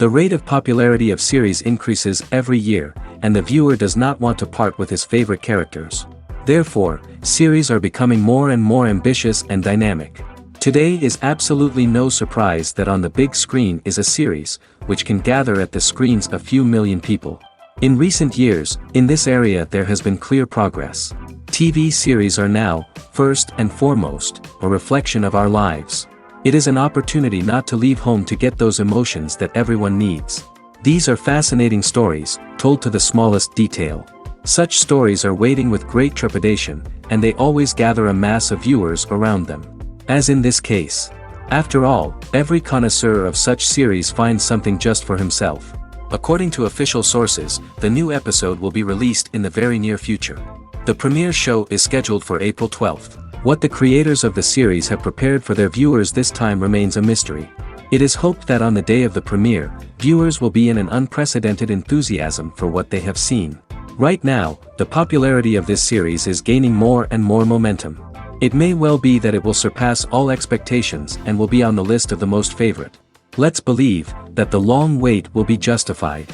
The rate of popularity of series increases every year, and the viewer does not want to part with his favorite characters. Therefore, series are becoming more and more ambitious and dynamic. Today is absolutely no surprise that on the big screen is a series, which can gather at the screens a few million people. In recent years, in this area there has been clear progress. TV series are now, first and foremost, a reflection of our lives. It is an opportunity not to leave home to get those emotions that everyone needs. These are fascinating stories, told to the smallest detail. Such stories are waiting with great trepidation, and they always gather a mass of viewers around them. As in this case. After all, every connoisseur of such series finds something just for himself. According to official sources, the new episode will be released in the very near future. The premiere show is scheduled for April 12th. What the creators of the series have prepared for their viewers this time remains a mystery. It is hoped that on the day of the premiere, viewers will be in an unprecedented enthusiasm for what they have seen. Right now, the popularity of this series is gaining more and more momentum. It may well be that it will surpass all expectations and will be on the list of the most favorite. Let's believe that the long wait will be justified.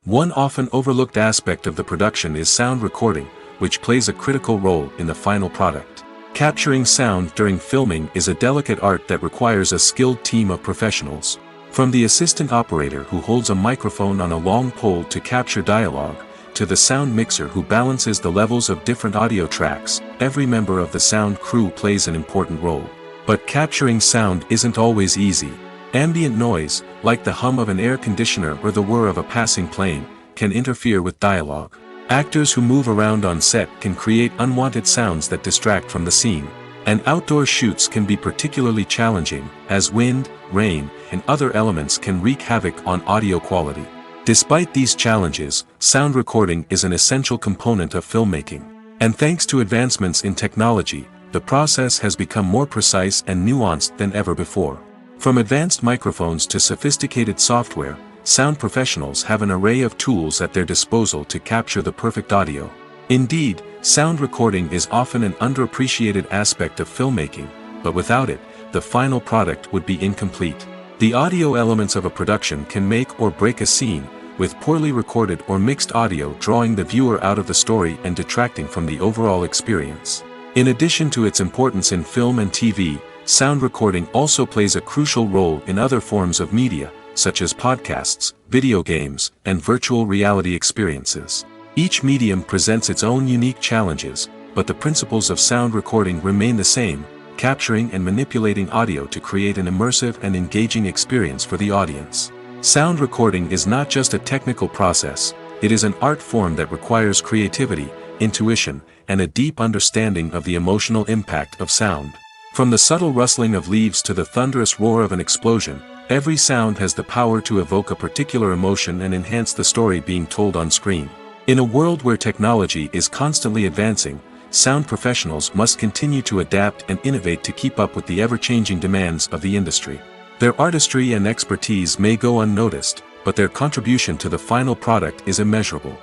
One often overlooked aspect of the production is sound recording, which plays a critical role in the final product. Capturing sound during filming is a delicate art that requires a skilled team of professionals. From the assistant operator who holds a microphone on a long pole to capture dialogue, to the sound mixer who balances the levels of different audio tracks, every member of the sound crew plays an important role. But capturing sound isn't always easy. Ambient noise, like the hum of an air conditioner or the whir of a passing plane, can interfere with dialogue. Actors who move around on set can create unwanted sounds that distract from the scene. And outdoor shoots can be particularly challenging, as wind, rain, and other elements can wreak havoc on audio quality. Despite these challenges, sound recording is an essential component of filmmaking. And thanks to advancements in technology, the process has become more precise and nuanced than ever before. From advanced microphones to sophisticated software, sound professionals have an array of tools at their disposal to capture the perfect audio. Indeed, sound recording is often an underappreciated aspect of filmmaking, but without it, the final product would be incomplete. The audio elements of a production can make or break a scene, with poorly recorded or mixed audio drawing the viewer out of the story and detracting from the overall experience. In addition to its importance in film and TV, sound recording also plays a crucial role in other forms of media, such as podcasts, video games, and virtual reality experiences. Each medium presents its own unique challenges, but the principles of sound recording remain the same, capturing and manipulating audio to create an immersive and engaging experience for the audience. Sound recording is not just a technical process, it is an art form that requires creativity, intuition, and a deep understanding of the emotional impact of sound. From the subtle rustling of leaves to the thunderous roar of an explosion, every sound has the power to evoke a particular emotion and enhance the story being told on screen. In a world where technology is constantly advancing, sound professionals must continue to adapt and innovate to keep up with the ever-changing demands of the industry. Their artistry and expertise may go unnoticed, but their contribution to the final product is immeasurable.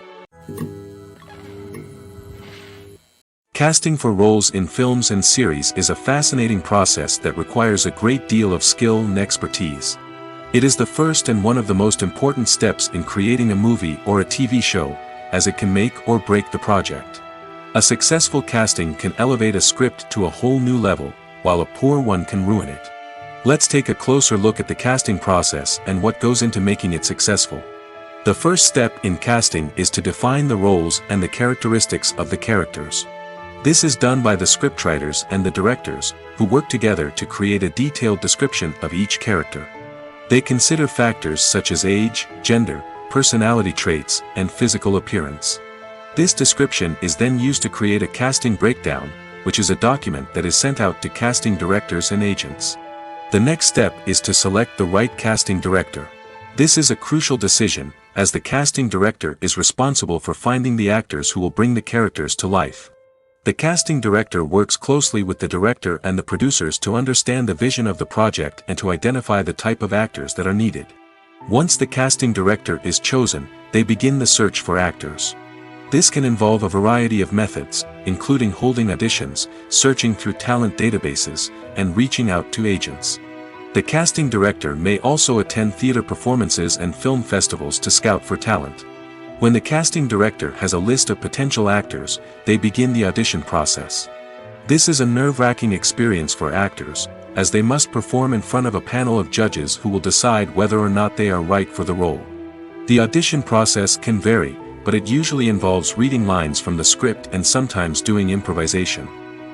Casting for roles in films and series is a fascinating process that requires a great deal of skill and expertise. It is the first and one of the most important steps in creating a movie or a TV show, as it can make or break the project. A successful casting can elevate a script to a whole new level, while a poor one can ruin it. Let's take a closer look at the casting process and what goes into making it successful. The first step in casting is to define the roles and the characteristics of the characters. This is done by the scriptwriters and the directors, who work together to create a detailed description of each character. They consider factors such as age, gender, personality traits, and physical appearance. This description is then used to create a casting breakdown, which is a document that is sent out to casting directors and agents. The next step is to select the right casting director. This is a crucial decision, as the casting director is responsible for finding the actors who will bring the characters to life. The casting director works closely with the director and the producers to understand the vision of the project and to identify the type of actors that are needed. Once the casting director is chosen, they begin the search for actors. This can involve a variety of methods, including holding auditions, searching through talent databases, and reaching out to agents. The casting director may also attend theater performances and film festivals to scout for talent. When the casting director has a list of potential actors, they begin the audition process. This is a nerve-wracking experience for actors, as they must perform in front of a panel of judges who will decide whether or not they are right for the role. The audition process can vary, but it usually involves reading lines from the script and sometimes doing improvisation.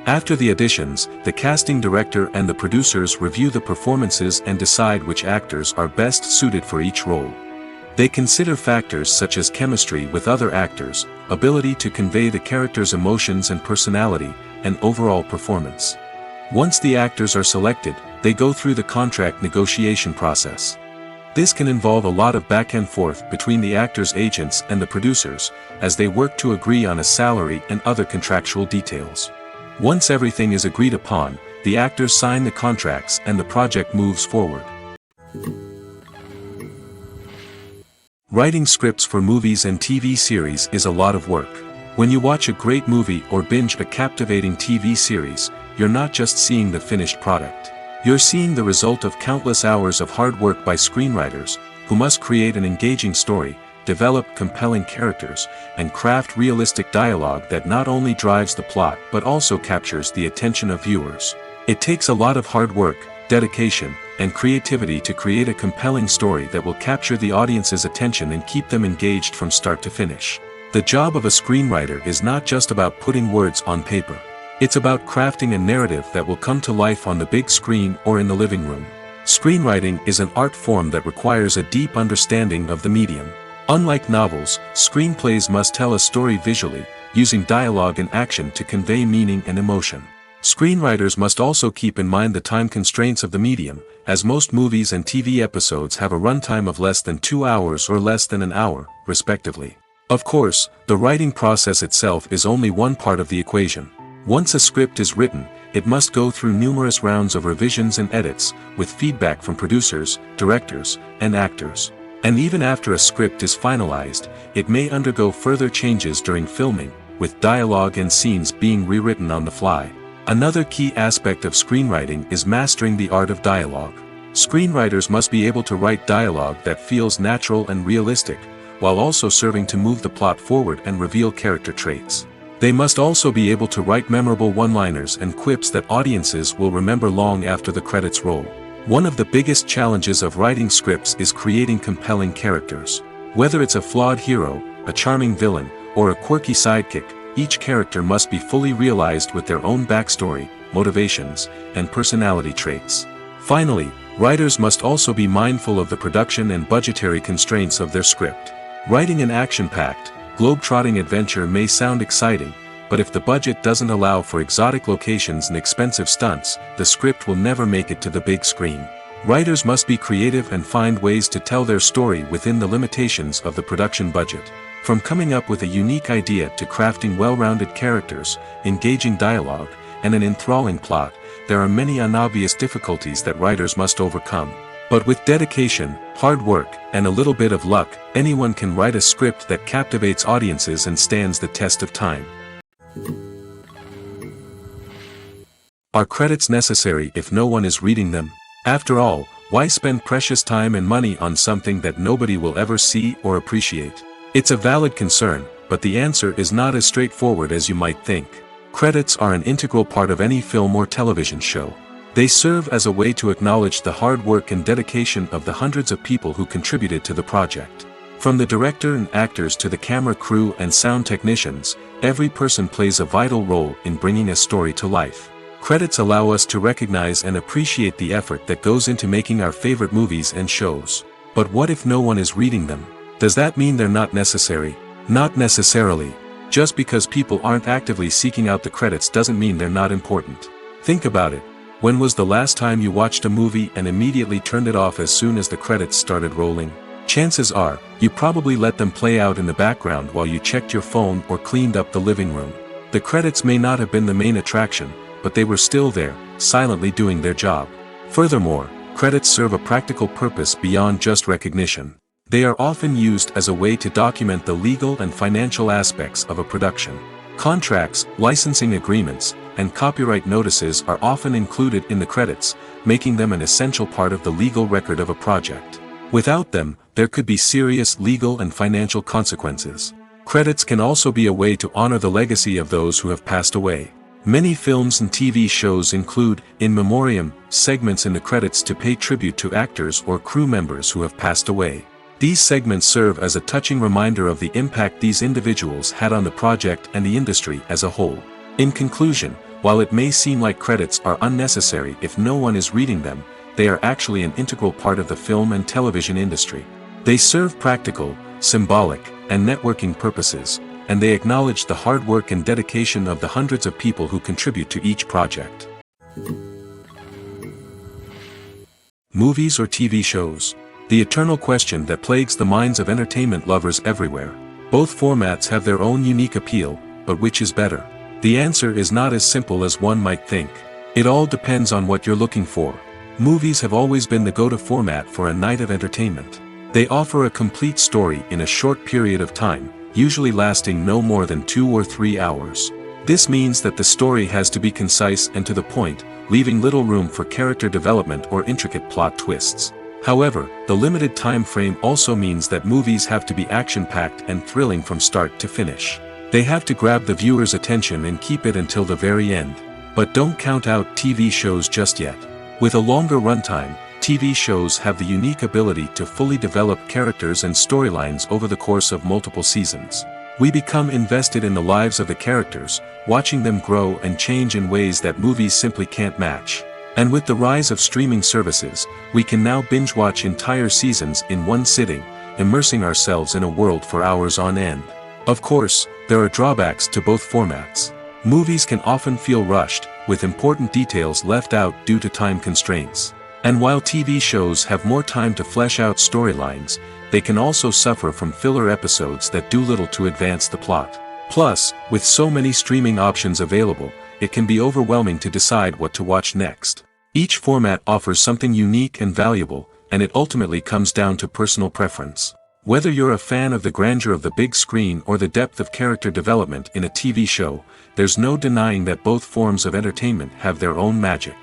After the auditions, the casting director and the producers review the performances and decide which actors are best suited for each role. They consider factors such as chemistry with other actors, ability to convey the character's emotions and personality, and overall performance. Once the actors are selected, they go through the contract negotiation process. This can involve a lot of back and forth between the actors' agents and the producers, as they work to agree on a salary and other contractual details. Once everything is agreed upon, the actors sign the contracts and the project moves forward. Writing scripts for movies and TV series is a lot of work. When you watch a great movie or binge a captivating TV series, you're not just seeing the finished product. You're seeing the result of countless hours of hard work by screenwriters, who must create an engaging story, develop compelling characters, and craft realistic dialogue that not only drives the plot but also captures the attention of viewers. It takes a lot of hard work, dedication, and creativity to create a compelling story that will capture the audience's attention and keep them engaged from start to finish. The job of a screenwriter is not just about putting words on paper. It's about crafting a narrative that will come to life on the big screen or in the living room. Screenwriting is an art form that requires a deep understanding of the medium. Unlike novels, screenplays must tell a story visually, using dialogue and action to convey meaning and emotion. Screenwriters must also keep in mind the time constraints of the medium, as most movies and TV episodes have a runtime of less than 2 hours or less than an hour, respectively. Of course, the writing process itself is only one part of the equation. Once a script is written, it must go through numerous rounds of revisions and edits, with feedback from producers, directors, and actors. And even after a script is finalized, it may undergo further changes during filming, with dialogue and scenes being rewritten on the fly. Another key aspect of screenwriting is mastering the art of dialogue. Screenwriters must be able to write dialogue that feels natural and realistic, while also serving to move the plot forward and reveal character traits. They must also be able to write memorable one-liners and quips that audiences will remember long after the credits roll. One of the biggest challenges of writing scripts is creating compelling characters. Whether it's a flawed hero, a charming villain, or a quirky sidekick, each character must be fully realized with their own backstory, motivations, and personality traits. Finally, writers must also be mindful of the production and budgetary constraints of their script. Writing an action-packed, globe-trotting adventure may sound exciting, but if the budget doesn't allow for exotic locations and expensive stunts, the script will never make it to the big screen. Writers must be creative and find ways to tell their story within the limitations of the production budget. From coming up with a unique idea to crafting well-rounded characters, engaging dialogue, and an enthralling plot, there are many unobvious difficulties that writers must overcome. But with dedication, hard work, and a little bit of luck, anyone can write a script that captivates audiences and stands the test of time. Are credits necessary if no one is reading them? After all, why spend precious time and money on something that nobody will ever see or appreciate? It's a valid concern, but the answer is not as straightforward as you might think. Credits are an integral part of any film or television show. They serve as a way to acknowledge the hard work and dedication of the hundreds of people who contributed to the project. From the director and actors to the camera crew and sound technicians, every person plays a vital role in bringing a story to life. Credits allow us to recognize and appreciate the effort that goes into making our favorite movies and shows. But what if no one is reading them? Does that mean they're not necessary? Not necessarily. Just because people aren't actively seeking out the credits doesn't mean they're not important. Think about it. When was the last time you watched a movie and immediately turned it off as soon as the credits started rolling? Chances are, you probably let them play out in the background while you checked your phone or cleaned up the living room. The credits may not have been the main attraction, but they were still there, silently doing their job. Furthermore, credits serve a practical purpose beyond just recognition. They are often used as a way to document the legal and financial aspects of a production. Contracts, licensing agreements, and copyright notices are often included in the credits, making them an essential part of the legal record of a project. Without them, there could be serious legal and financial consequences. Credits can also be a way to honor the legacy of those who have passed away. Many films and TV shows include, in memoriam, segments in the credits to pay tribute to actors or crew members who have passed away. These segments serve as a touching reminder of the impact these individuals had on the project and the industry as a whole. In conclusion, while it may seem like credits are unnecessary if no one is reading them, they are actually an integral part of the film and television industry. They serve practical, symbolic, and networking purposes, and they acknowledge the hard work and dedication of the hundreds of people who contribute to each project. Movies or TV shows? The eternal question that plagues the minds of entertainment lovers everywhere. Both formats have their own unique appeal, but which is better? The answer is not as simple as one might think. It all depends on what you're looking for. Movies have always been the go-to format for a night of entertainment. They offer a complete story in a short period of time, usually lasting no more than 2 or 3 hours. This means that the story has to be concise and to the point, leaving little room for character development or intricate plot twists. However, the limited time frame also means that movies have to be action-packed and thrilling from start to finish. They have to grab the viewer's attention and keep it until the very end. But don't count out TV shows just yet. With a longer runtime, TV shows have the unique ability to fully develop characters and storylines over the course of multiple seasons. We become invested in the lives of the characters, watching them grow and change in ways that movies simply can't match. And with the rise of streaming services, we can now binge-watch entire seasons in one sitting, immersing ourselves in a world for hours on end. Of course, there are drawbacks to both formats. Movies can often feel rushed, with important details left out due to time constraints. And while TV shows have more time to flesh out storylines, they can also suffer from filler episodes that do little to advance the plot. Plus, with so many streaming options available, it can be overwhelming to decide what to watch next. Each format offers something unique and valuable, and it ultimately comes down to personal preference. Whether you're a fan of the grandeur of the big screen or the depth of character development in a TV show, there's no denying that both forms of entertainment have their own magic.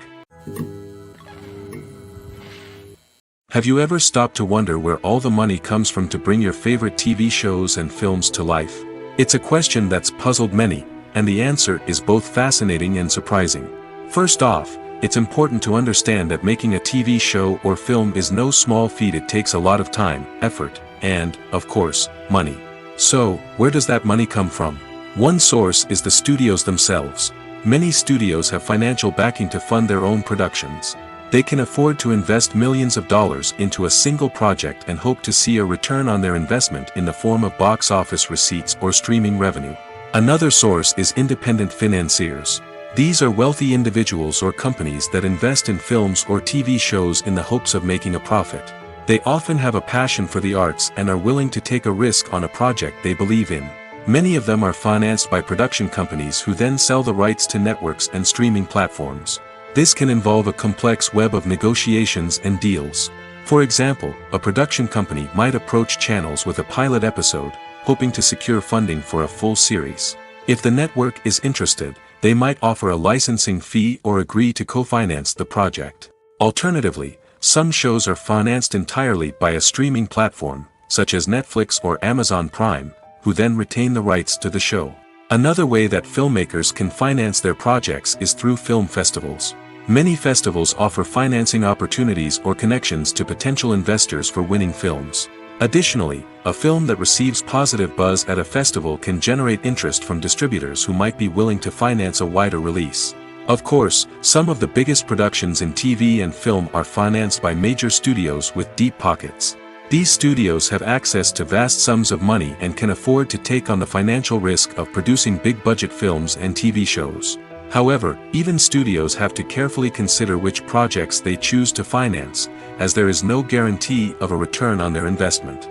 Have you ever stopped to wonder where all the money comes from to bring your favorite TV shows and films to life? It's a question that's puzzled many, and the answer is both fascinating and surprising. First off, it's important to understand that making a TV show or film is no small feat. It takes a lot of time, effort, and, of course, money. So, where does that money come from? One source is the studios themselves. Many studios have financial backing to fund their own productions. They can afford to invest millions of dollars into a single project and hope to see a return on their investment in the form of box office receipts or streaming revenue. Another source is independent financiers. These are wealthy individuals or companies that invest in films or TV shows in the hopes of making a profit. They often have a passion for the arts and are willing to take a risk on a project they believe in. Many of them are financed by production companies who then sell the rights to networks and streaming platforms. This can involve a complex web of negotiations and deals. For example, a production company might approach channels with a pilot episode, hoping to secure funding for a full series. If the network is interested, they might offer a licensing fee or agree to co-finance the project. Alternatively, some shows are financed entirely by a streaming platform, such as Netflix or Amazon Prime, who then retain the rights to the show. Another way that filmmakers can finance their projects is through film festivals. Many festivals offer financing opportunities or connections to potential investors for winning films. Additionally, a film that receives positive buzz at a festival can generate interest from distributors who might be willing to finance a wider release. Of course, some of the biggest productions in TV and film are financed by major studios with deep pockets. These studios have access to vast sums of money and can afford to take on the financial risk of producing big-budget films and TV shows. However, even studios have to carefully consider which projects they choose to finance, as there is no guarantee of a return on their investment.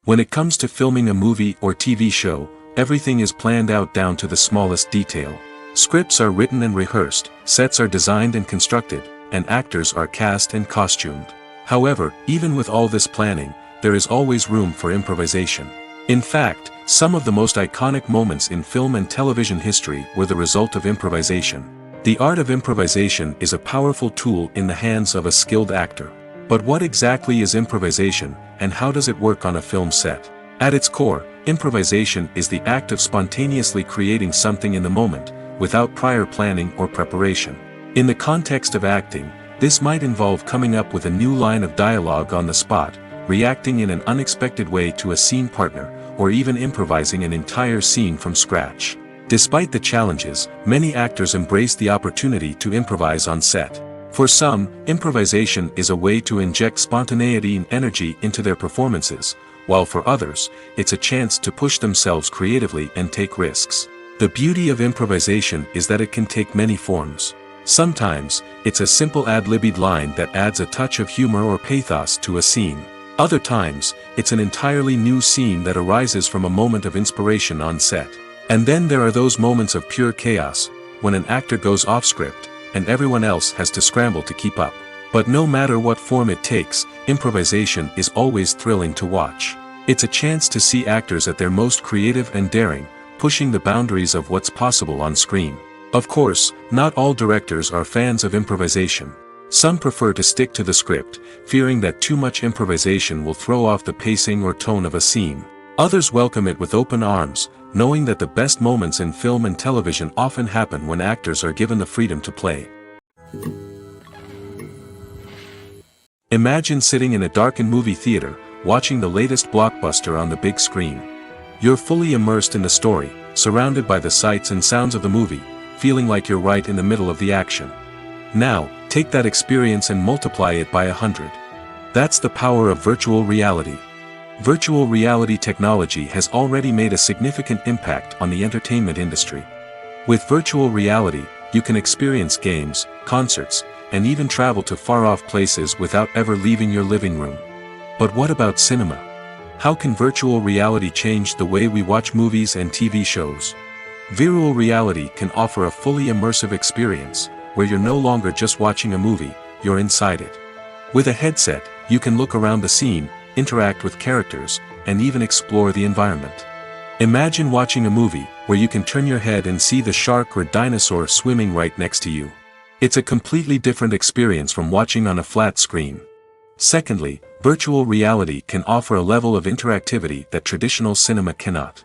When it comes to filming a movie or TV show, everything is planned out down to the smallest detail. Scripts are written and rehearsed, sets are designed and constructed, and actors are cast and costumed. However, even with all this planning, there is always room for improvisation. In fact, Some of the most iconic moments in film and television history were the result of improvisation. The art of improvisation is a powerful tool in the hands of a skilled actor. But what exactly is improvisation, and how does it work on a film set? At its core, improvisation is the act of spontaneously creating something in the moment, without prior planning or preparation. In the context of acting, this might involve coming up with a new line of dialogue on the spot, reacting in an unexpected way to a scene partner, or even improvising an entire scene from scratch. Despite the challenges, many actors embrace the opportunity to improvise on set. For some, improvisation is a way to inject spontaneity and energy into their performances, while for others, it's a chance to push themselves creatively and take risks. The beauty of improvisation is that it can take many forms. Sometimes, it's a simple ad-libbed line that adds a touch of humor or pathos to a scene. Other times, it's an entirely new scene that arises from a moment of inspiration on set. And then there are those moments of pure chaos, when an actor goes off script, and everyone else has to scramble to keep up. But no matter what form it takes, improvisation is always thrilling to watch. It's a chance to see actors at their most creative and daring, pushing the boundaries of what's possible on screen. Of course, not all directors are fans of improvisation. Some prefer to stick to the script, fearing that too much improvisation will throw off the pacing or tone of a scene. Others welcome it with open arms, knowing that the best moments in film and television often happen when actors are given the freedom to play. Imagine sitting in a darkened movie theater, watching the latest blockbuster on the big screen. You're fully immersed in the story, surrounded by the sights and sounds of the movie, feeling like you're right in the middle of the action. Now, take that experience and multiply it by 100. That's the power of virtual reality. Virtual reality technology has already made a significant impact on the entertainment industry. With virtual reality, you can experience games, concerts, and even travel to far-off places without ever leaving your living room. But what about cinema? How can virtual reality change the way we watch movies and TV shows? Virtual reality can offer a fully immersive experience, where you're no longer just watching a movie, you're inside it. With a headset, you can look around the scene, interact with characters, and even explore the environment. Imagine watching a movie, where you can turn your head and see the shark or dinosaur swimming right next to you. It's a completely different experience from watching on a flat screen. Secondly, virtual reality can offer a level of interactivity that traditional cinema cannot.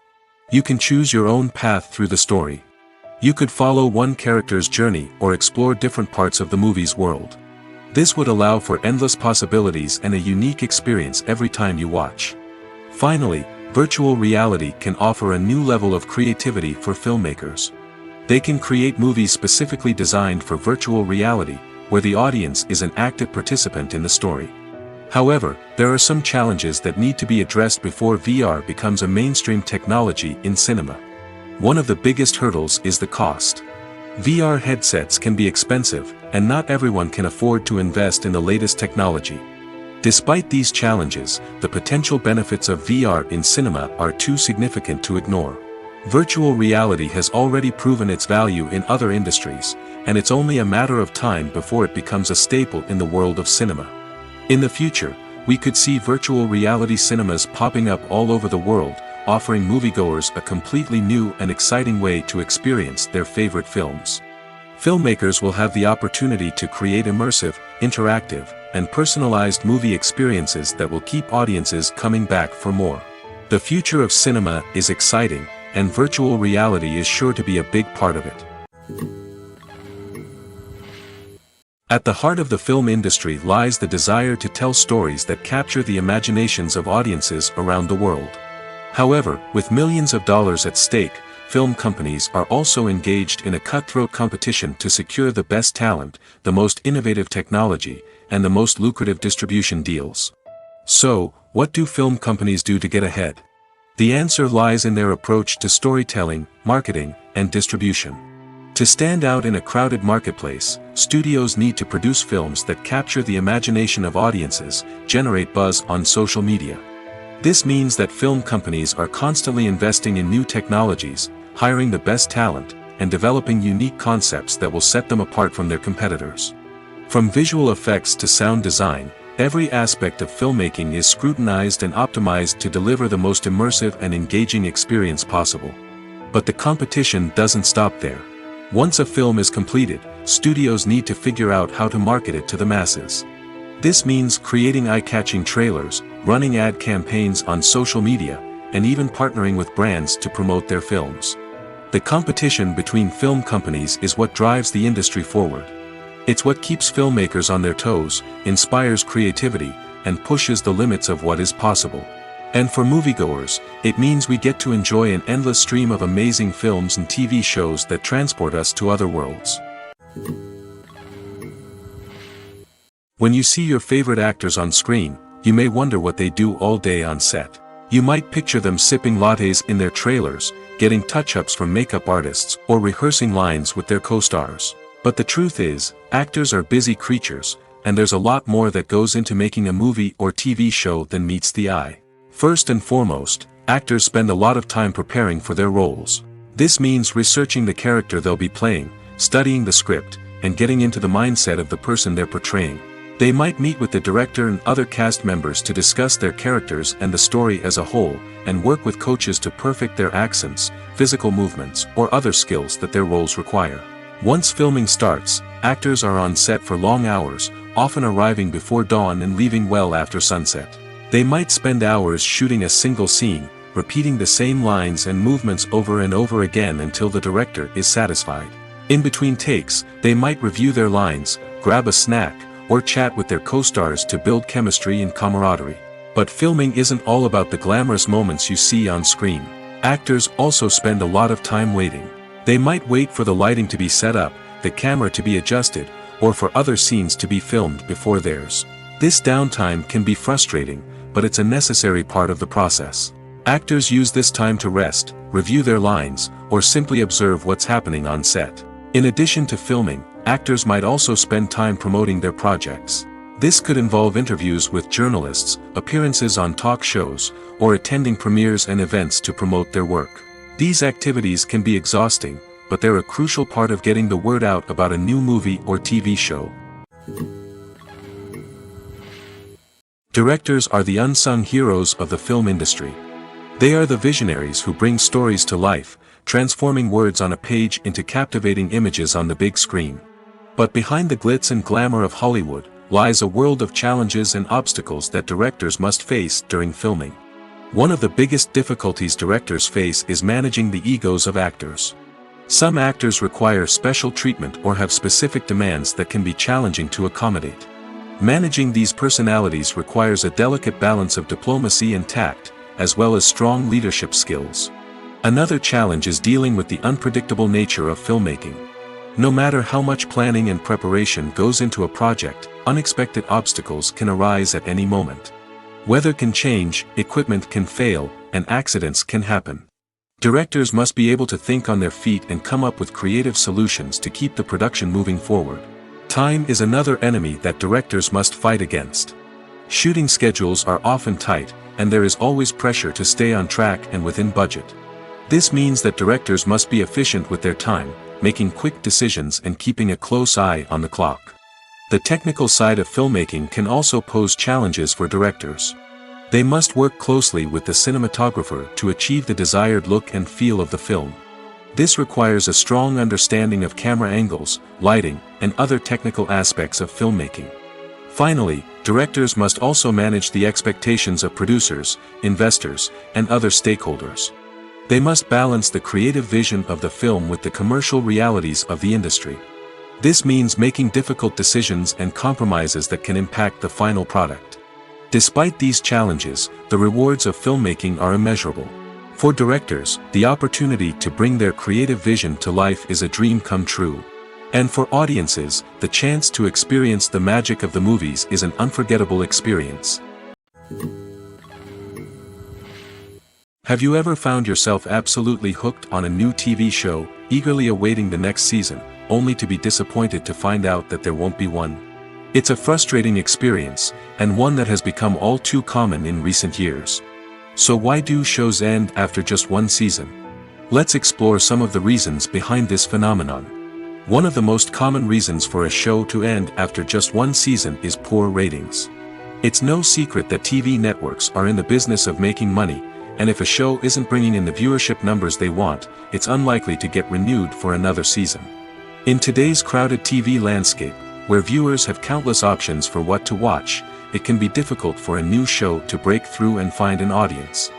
You can choose your own path through the story. You could follow one character's journey or explore different parts of the movie's world. This would allow for endless possibilities and a unique experience every time you watch. Finally, virtual reality can offer a new level of creativity for filmmakers. They can create movies specifically designed for virtual reality, where the audience is an active participant in the story. However, there are some challenges that need to be addressed before VR becomes a mainstream technology in cinema. One of the biggest hurdles is the cost. VR headsets can be expensive, and not everyone can afford to invest in the latest technology. Despite these challenges, the potential benefits of VR in cinema are too significant to ignore. Virtual reality has already proven its value in other industries, and it's only a matter of time before it becomes a staple in the world of cinema. In the future, we could see virtual reality cinemas popping up all over the world, offering moviegoers a completely new and exciting way to experience their favorite films. Filmmakers will have the opportunity to create immersive, interactive, and personalized movie experiences that will keep audiences coming back for more. The future of cinema is exciting, and virtual reality is sure to be a big part of it. At the heart of the film industry lies the desire to tell stories that capture the imaginations of audiences around the world. However, with millions of dollars at stake, film companies are also engaged in a cutthroat competition to secure the best talent, the most innovative technology, and the most lucrative distribution deals. So, what do film companies do to get ahead? The answer lies in their approach to storytelling, marketing, and distribution. To stand out in a crowded marketplace, studios need to produce films that capture the imagination of audiences, generate buzz on social media. This means that film companies are constantly investing in new technologies, hiring the best talent, and developing unique concepts that will set them apart from their competitors. From visual effects to sound design, Every aspect of filmmaking is scrutinized and optimized to deliver the most immersive and engaging experience possible. But the competition doesn't stop there. Once a film is completed, studios need to figure out how to market it to the masses. This means creating eye-catching trailers, running ad campaigns on social media, and even partnering with brands to promote their films. The competition between film companies is what drives the industry forward. It's what keeps filmmakers on their toes, inspires creativity, and pushes the limits of what is possible. And for moviegoers, it means we get to enjoy an endless stream of amazing films and TV shows that transport us to other worlds. When you see your favorite actors on screen, you may wonder what they do all day on set. You might picture them sipping lattes in their trailers, getting touch-ups from makeup artists, or rehearsing lines with their co-stars. But the truth is, actors are busy creatures, and there's a lot more that goes into making a movie or TV show than meets the eye. First and foremost, actors spend a lot of time preparing for their roles. This means researching the character they'll be playing, studying the script, and getting into the mindset of the person they're portraying. They might meet with the director and other cast members to discuss their characters and the story as a whole, and work with coaches to perfect their accents, physical movements, or other skills that their roles require. Once filming starts, actors are on set for long hours, often arriving before dawn and leaving well after sunset. They might spend hours shooting a single scene, repeating the same lines and movements over and over again until the director is satisfied. In between takes, they might review their lines, grab a snack, or chat with their co-stars to build chemistry and camaraderie. But filming isn't all about the glamorous moments you see on screen. Actors also spend a lot of time waiting. They might wait for the lighting to be set up, the camera to be adjusted, or for other scenes to be filmed before theirs. This downtime can be frustrating, but it's a necessary part of the process. Actors use this time to rest, review their lines, or simply observe what's happening on set. In addition to filming, actors might also spend time promoting their projects. This could involve interviews with journalists, appearances on talk shows, or attending premieres and events to promote their work. These activities can be exhausting, but they're a crucial part of getting the word out about a new movie or TV show. Directors are the unsung heroes of the film industry. They are the visionaries who bring stories to life, transforming words on a page into captivating images on the big screen. But behind the glitz and glamour of Hollywood, lies a world of challenges and obstacles that directors must face during filming. One of the biggest difficulties directors face is managing the egos of actors. Some actors require special treatment or have specific demands that can be challenging to accommodate. Managing these personalities requires a delicate balance of diplomacy and tact, as well as strong leadership skills. Another challenge is dealing with the unpredictable nature of filmmaking. No matter how much planning and preparation goes into a project, unexpected obstacles can arise at any moment. Weather can change, equipment can fail, and accidents can happen. Directors must be able to think on their feet and come up with creative solutions to keep the production moving forward. Time is another enemy that directors must fight against. Shooting schedules are often tight, and there is always pressure to stay on track and within budget. This means that directors must be efficient with their time, making quick decisions and keeping a close eye on the clock. The technical side of filmmaking can also pose challenges for directors. They must work closely with the cinematographer to achieve the desired look and feel of the film. This requires a strong understanding of camera angles, lighting, and other technical aspects of filmmaking. Finally, directors must also manage the expectations of producers, investors, and other stakeholders. They must balance the creative vision of the film with the commercial realities of the industry. This means making difficult decisions and compromises that can impact the final product. Despite these challenges, the rewards of filmmaking are immeasurable. For directors, the opportunity to bring their creative vision to life is a dream come true. And for audiences, the chance to experience the magic of the movies is an unforgettable experience. Have you ever found yourself absolutely hooked on a new TV show, eagerly awaiting the next season, only to be disappointed to find out that there won't be one? It's a frustrating experience, and one that has become all too common in recent years. So why do shows end after just one season? Let's explore some of the reasons behind this phenomenon. One of the most common reasons for a show to end after just one season is poor ratings. It's no secret that TV networks are in the business of making money, and if a show isn't bringing in the viewership numbers they want, it's unlikely to get renewed for another season. In today's crowded TV landscape, where viewers have countless options for what to watch, it can be difficult for a new show to break through and find an audience.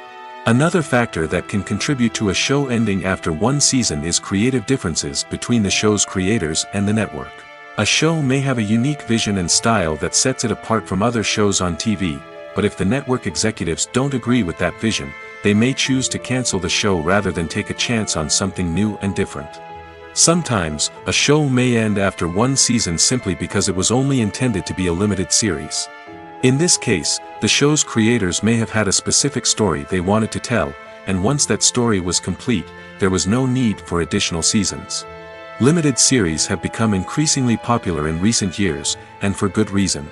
Another factor that can contribute to a show ending after one season is creative differences between the show's creators and the network. A show may have a unique vision and style that sets it apart from other shows on TV, but if the network executives don't agree with that vision, they may choose to cancel the show rather than take a chance on something new and different. Sometimes, a show may end after one season simply because it was only intended to be a limited series. In this case, the show's creators may have had a specific story they wanted to tell, and once that story was complete, there was no need for additional seasons. Limited series have become increasingly popular in recent years, and for good reason.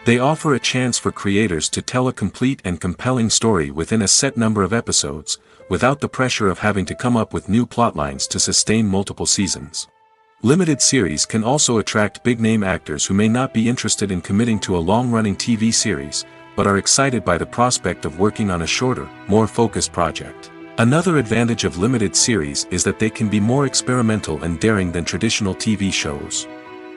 They offer a chance for creators to tell a complete and compelling story within a set number of episodes, without the pressure of having to come up with new plotlines to sustain multiple seasons. Limited series can also attract big-name actors who may not be interested in committing to a long-running TV series, but are excited by the prospect of working on a shorter, more focused project. Another advantage of limited series is that they can be more experimental and daring than traditional TV shows.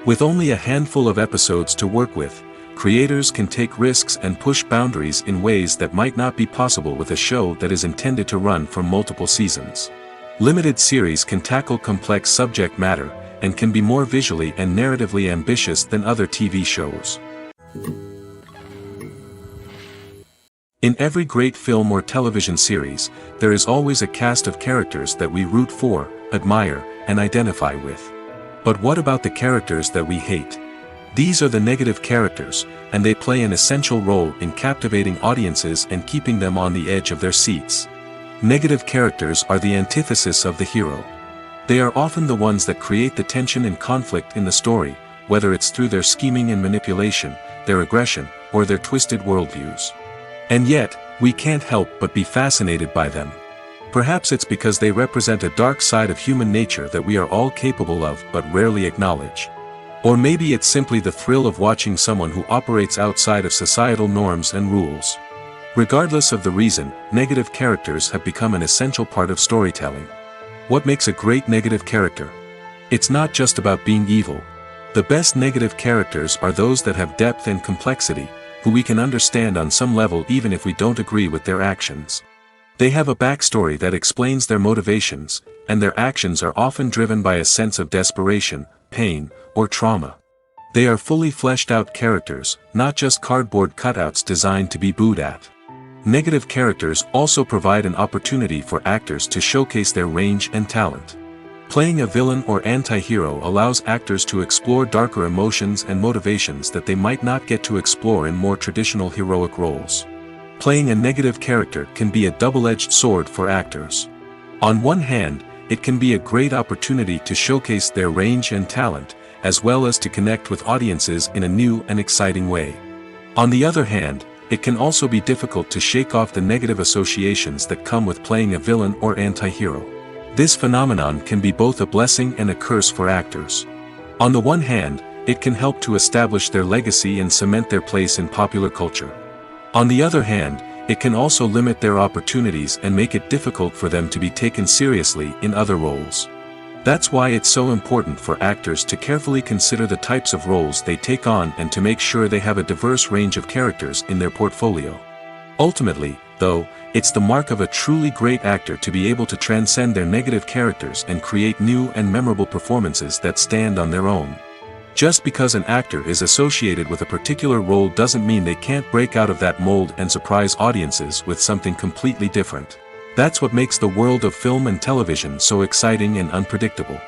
With only a handful of episodes to work with, creators can take risks and push boundaries in ways that might not be possible with a show that is intended to run for multiple seasons. Limited series can tackle complex subject matter, and can be more visually and narratively ambitious than other TV shows. In every great film or television series, there is always a cast of characters that we root for, admire, and identify with. But what about the characters that we hate? These are the negative characters, and they play an essential role in captivating audiences and keeping them on the edge of their seats. Negative characters are the antithesis of the hero. They are often the ones that create the tension and conflict in the story, whether it's through their scheming and manipulation, their aggression, or their twisted worldviews. And yet, we can't help but be fascinated by them. Perhaps it's because they represent a dark side of human nature that we are all capable of but rarely acknowledge. Or maybe it's simply the thrill of watching someone who operates outside of societal norms and rules. Regardless of the reason, negative characters have become an essential part of storytelling. What makes a great negative character? It's not just about being evil. The best negative characters are those that have depth and complexity, who we can understand on some level even if we don't agree with their actions. They have a backstory that explains their motivations, and their actions are often driven by a sense of desperation, pain, or trauma. They are fully fleshed out characters, not just cardboard cutouts designed to be booed at. Negative characters also provide an opportunity for actors to showcase their range and talent. Playing a villain or anti-hero allows actors to explore darker emotions and motivations that they might not get to explore in more traditional heroic roles. Playing a negative character can be a double-edged sword for actors. On one hand, it can be a great opportunity to showcase their range and talent, as well as to connect with audiences in a new and exciting way. On the other hand, it can also be difficult to shake off the negative associations that come with playing a villain or anti-hero. This phenomenon can be both a blessing and a curse for actors. On the one hand, it can help to establish their legacy and cement their place in popular culture. On the other hand, it can also limit their opportunities and make it difficult for them to be taken seriously in other roles. That's why it's so important for actors to carefully consider the types of roles they take on and to make sure they have a diverse range of characters in their portfolio. Ultimately, though, it's the mark of a truly great actor to be able to transcend their negative characters and create new and memorable performances that stand on their own. Just because an actor is associated with a particular role doesn't mean they can't break out of that mold and surprise audiences with something completely different. That's what makes the world of film and television so exciting and unpredictable.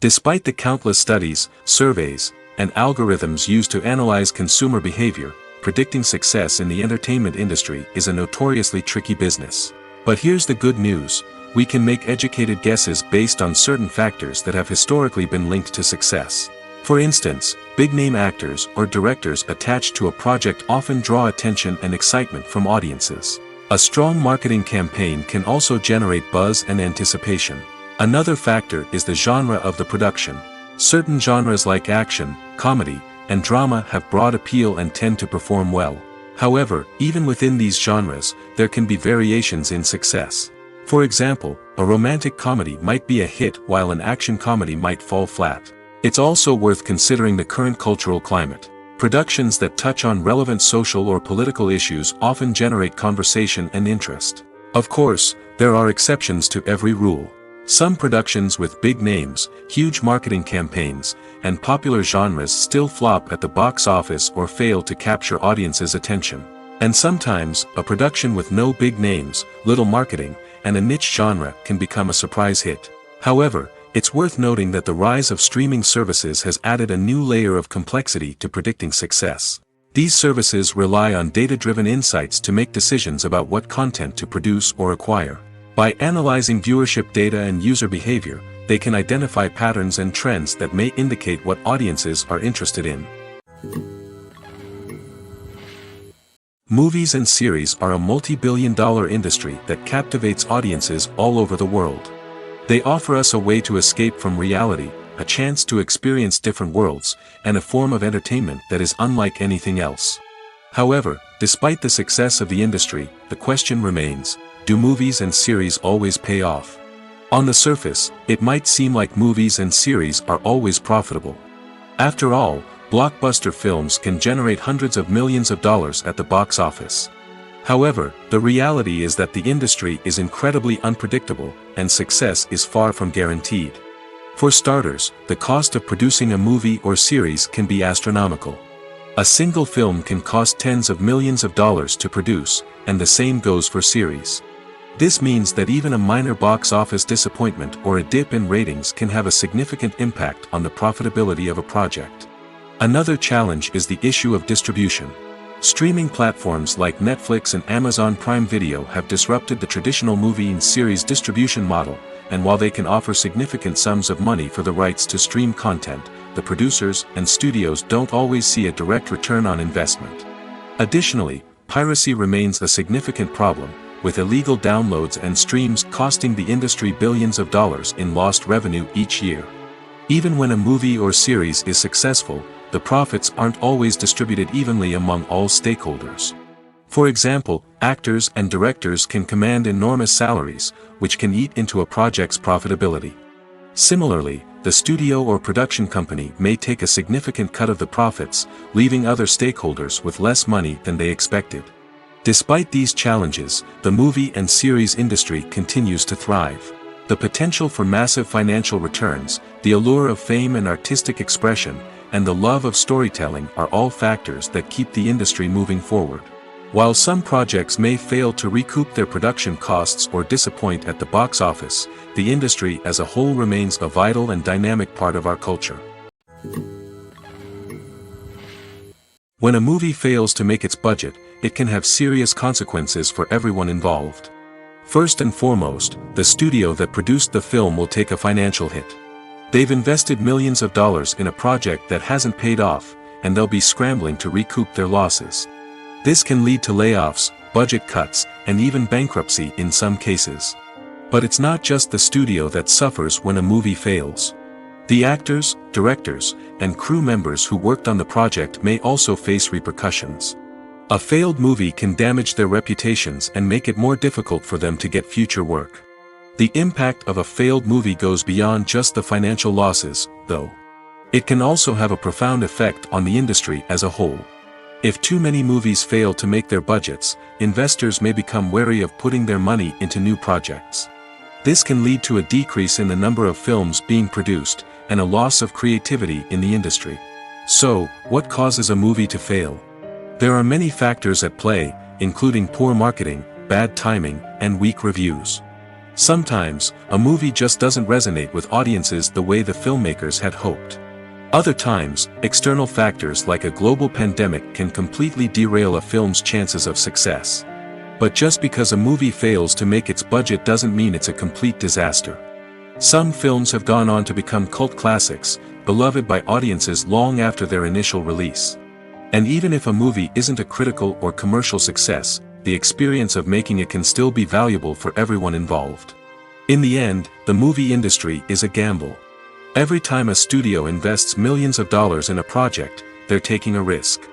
Despite the countless studies, surveys, and algorithms used to analyze consumer behavior, predicting success in the entertainment industry is a notoriously tricky business. But here's the good news: we can make educated guesses based on certain factors that have historically been linked to success. For instance, big-name actors or directors attached to a project often draw attention and excitement from audiences. A strong marketing campaign can also generate buzz and anticipation. Another factor is the genre of the production. Certain genres like action, comedy, and drama have broad appeal and tend to perform well. However, even within these genres, there can be variations in success. For example, a romantic comedy might be a hit while an action comedy might fall flat. It's also worth considering the current cultural climate. Productions that touch on relevant social or political issues often generate conversation and interest. Of course, there are exceptions to every rule. Some productions with big names, huge marketing campaigns, and popular genres still flop at the box office or fail to capture audiences' attention. And sometimes, a production with no big names, little marketing, and a niche genre can become a surprise hit. However, it's worth noting that the rise of streaming services has added a new layer of complexity to predicting success. These services rely on data-driven insights to make decisions about what content to produce or acquire. By analyzing viewership data and user behavior, they can identify patterns and trends that may indicate what audiences are interested in. Movies and series are a multi-billion-dollar industry that captivates audiences all over the world. They offer us a way to escape from reality, a chance to experience different worlds, and a form of entertainment that is unlike anything else. However, despite the success of the industry, the question remains, do movies and series always pay off? On the surface, it might seem like movies and series are always profitable. After all, blockbuster films can generate hundreds of millions of dollars at the box office. However, the reality is that the industry is incredibly unpredictable, and success is far from guaranteed. For starters, the cost of producing a movie or series can be astronomical. A single film can cost tens of millions of dollars to produce, and the same goes for series. This means that even a minor box office disappointment or a dip in ratings can have a significant impact on the profitability of a project. Another challenge is the issue of distribution. Streaming platforms like Netflix and Amazon Prime Video have disrupted the traditional movie and series distribution model, and while they can offer significant sums of money for the rights to stream content, the producers and studios don't always see a direct return on investment. Additionally, piracy remains a significant problem, with illegal downloads and streams costing the industry billions of dollars in lost revenue each year. Even when a movie or series is successful, the profits aren't always distributed evenly among all stakeholders. For example, actors and directors can command enormous salaries, which can eat into a project's profitability. Similarly, the studio or production company may take a significant cut of the profits, leaving other stakeholders with less money than they expected. Despite these challenges, the movie and series industry continues to thrive. The potential for massive financial returns, the allure of fame and artistic expression, and the love of storytelling are all factors that keep the industry moving forward. While some projects may fail to recoup their production costs or disappoint at the box office, the industry as a whole remains a vital and dynamic part of our culture. When a movie fails to make its budget, it can have serious consequences for everyone involved. First and foremost, the studio that produced the film will take a financial hit. They've invested millions of dollars in a project that hasn't paid off, and they'll be scrambling to recoup their losses. This can lead to layoffs, budget cuts, and even bankruptcy in some cases. But it's not just the studio that suffers when a movie fails. The actors, directors, and crew members who worked on the project may also face repercussions. A failed movie can damage their reputations and make it more difficult for them to get future work. The impact of a failed movie goes beyond just the financial losses, though. It can also have a profound effect on the industry as a whole. If too many movies fail to make their budgets, investors may become wary of putting their money into new projects. This can lead to a decrease in the number of films being produced, and a loss of creativity in the industry. So, what causes a movie to fail? There are many factors at play, including poor marketing, bad timing, and weak reviews. Sometimes, a movie just doesn't resonate with audiences the way the filmmakers had hoped. Other times, external factors like a global pandemic can completely derail a film's chances of success. But just because a movie fails to make its budget doesn't mean it's a complete disaster. Some films have gone on to become cult classics, beloved by audiences long after their initial release. And even if a movie isn't a critical or commercial success, the experience of making it can still be valuable for everyone involved. In the end, the movie industry is a gamble. Every time a studio invests millions of dollars in a project, they're taking a risk.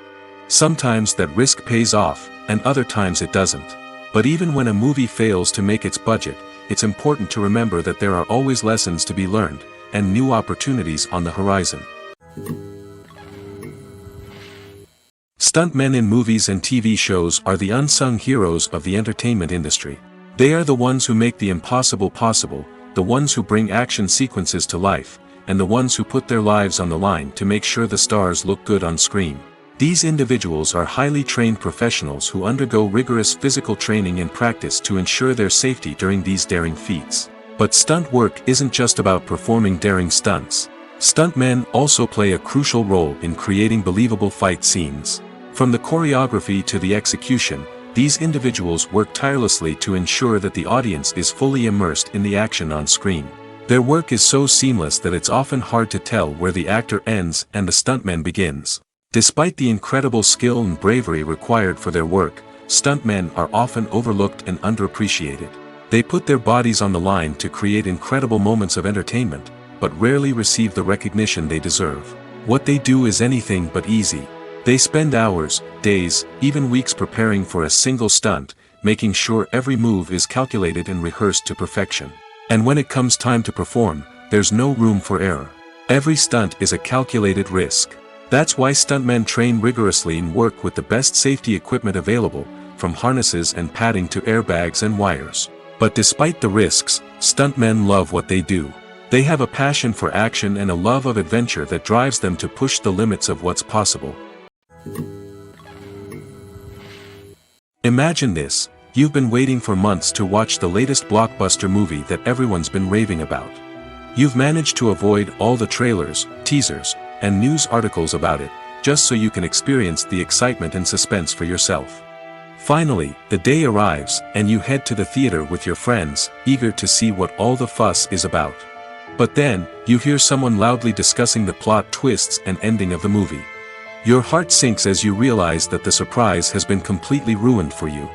Sometimes that risk pays off, and other times it doesn't. But even when a movie fails to make its budget, it's important to remember that there are always lessons to be learned, and new opportunities on the horizon. Stuntmen in movies and TV shows are the unsung heroes of the entertainment industry. They are the ones who make the impossible possible, the ones who bring action sequences to life, and the ones who put their lives on the line to make sure the stars look good on screen. These individuals are highly trained professionals who undergo rigorous physical training and practice to ensure their safety during these daring feats. But stunt work isn't just about performing daring stunts. Stuntmen also play a crucial role in creating believable fight scenes. From the choreography to the execution, these individuals work tirelessly to ensure that the audience is fully immersed in the action on screen. Their work is so seamless that it's often hard to tell where the actor ends and the stuntman begins. Despite the incredible skill and bravery required for their work, stuntmen are often overlooked and underappreciated. They put their bodies on the line to create incredible moments of entertainment, but rarely receive the recognition they deserve. What they do is anything but easy. They spend hours, days, even weeks preparing for a single stunt, making sure every move is calculated and rehearsed to perfection. And when it comes time to perform, there's no room for error. Every stunt is a calculated risk. That's why stuntmen train rigorously and work with the best safety equipment available, from harnesses and padding to airbags and wires. But despite the risks, stuntmen love what they do. They have a passion for action and a love of adventure that drives them to push the limits of what's possible. Imagine this: you've been waiting for months to watch the latest blockbuster movie that everyone's been raving about. You've managed to avoid all the trailers, teasers, and news articles about it, just so you can experience the excitement and suspense for yourself. Finally, the day arrives, and you head to the theater with your friends, eager to see what all the fuss is about. But then, you hear someone loudly discussing the plot twists and ending of the movie. Your heart sinks as you realize that the surprise has been completely ruined for you.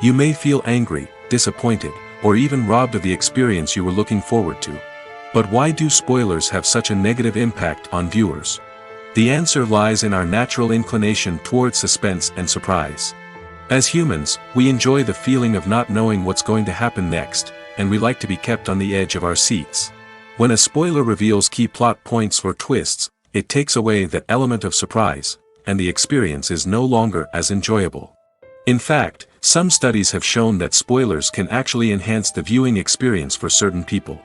You may feel angry, disappointed, or even robbed of the experience you were looking forward to. But why do spoilers have such a negative impact on viewers? The answer lies in our natural inclination toward suspense and surprise. As humans, we enjoy the feeling of not knowing what's going to happen next, and we like to be kept on the edge of our seats. When a spoiler reveals key plot points or twists, it takes away that element of surprise, and the experience is no longer as enjoyable. In fact, some studies have shown that spoilers can actually enhance the viewing experience for certain people.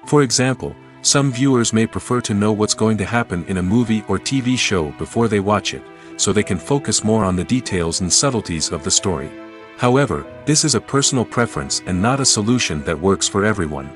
For example, some viewers may prefer to know what's going to happen in a movie or TV show before they watch it, so they can focus more on the details and subtleties of the story. However, this is a personal preference and not a solution that works for everyone.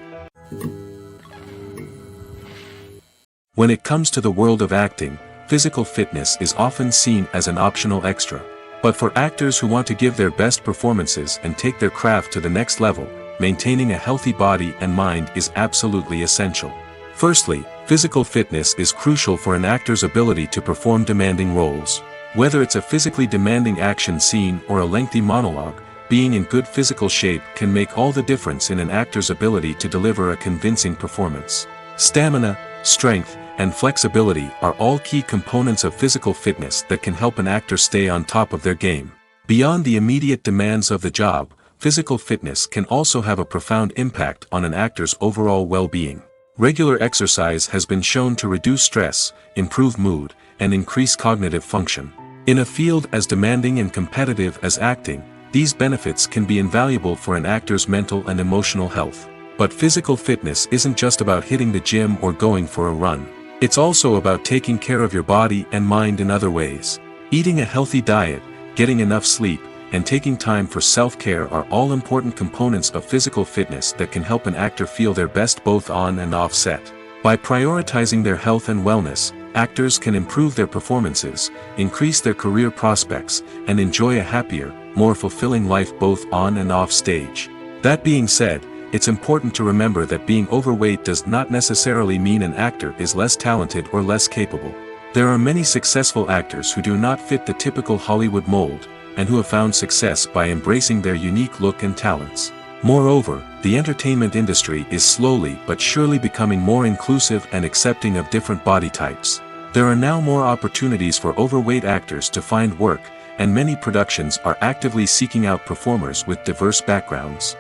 When it comes to the world of acting, physical fitness is often seen as an optional extra. But for actors who want to give their best performances and take their craft to the next level, maintaining a healthy body and mind is absolutely essential. Firstly, physical fitness is crucial for an actor's ability to perform demanding roles. Whether it's a physically demanding action scene or a lengthy monologue, being in good physical shape can make all the difference in an actor's ability to deliver a convincing performance. Stamina, strength, and flexibility are all key components of physical fitness that can help an actor stay on top of their game. Beyond the immediate demands of the job, physical fitness can also have a profound impact on an actor's overall well-being. Regular exercise has been shown to reduce stress, improve mood, and increase cognitive function. In a field as demanding and competitive as acting, these benefits can be invaluable for an actor's mental and emotional health. But physical fitness isn't just about hitting the gym or going for a run. It's also about taking care of your body and mind in other ways. Eating a healthy diet, getting enough sleep, and taking time for self-care are all important components of physical fitness that can help an actor feel their best both on and off set. By prioritizing their health and wellness, actors can improve their performances, increase their career prospects, and enjoy a happier, more fulfilling life both on and off stage. That being said, it's important to remember that being overweight does not necessarily mean an actor is less talented or less capable. There are many successful actors who do not fit the typical Hollywood mold, and who have found success by embracing their unique look and talents. Moreover, the entertainment industry is slowly but surely becoming more inclusive and accepting of different body types. There are now more opportunities for overweight actors to find work, and many productions are actively seeking out performers with diverse backgrounds.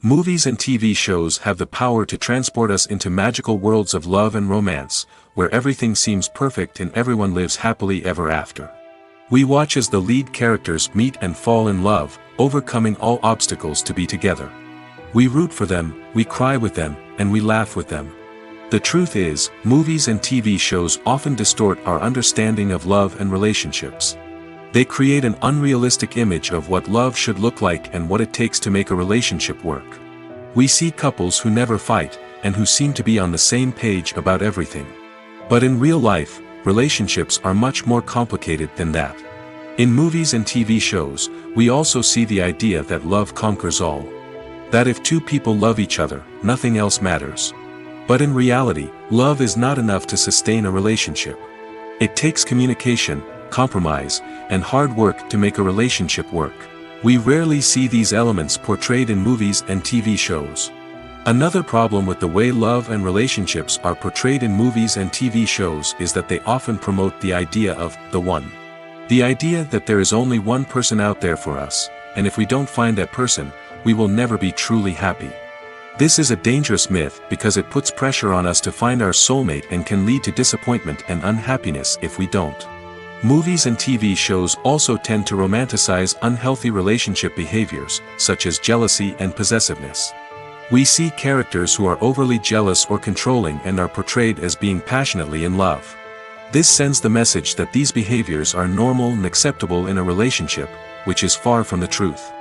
Movies and TV shows have the power to transport us into magical worlds of love and romance, where everything seems perfect and everyone lives happily ever after. We watch as the lead characters meet and fall in love, overcoming all obstacles to be together. We root for them, we cry with them, and we laugh with them. The truth is, movies and TV shows often distort our understanding of love and relationships. They create an unrealistic image of what love should look like and what it takes to make a relationship work. We see couples who never fight, and who seem to be on the same page about everything. But in real life, relationships are much more complicated than that. In movies and TV shows, we also see the idea that love conquers all. That if two people love each other, nothing else matters. But in reality, love is not enough to sustain a relationship. It takes communication, compromise, and hard work to make a relationship work. We rarely see these elements portrayed in movies and TV shows. Another problem with the way love and relationships are portrayed in movies and TV shows is that they often promote the idea of the one. The idea that there is only one person out there for us, and if we don't find that person, we will never be truly happy. This is a dangerous myth because it puts pressure on us to find our soulmate and can lead to disappointment and unhappiness if we don't. Movies and TV shows also tend to romanticize unhealthy relationship behaviors, such as jealousy and possessiveness. We see characters who are overly jealous or controlling and are portrayed as being passionately in love. This sends the message that these behaviors are normal and acceptable in a relationship, which is far from the truth.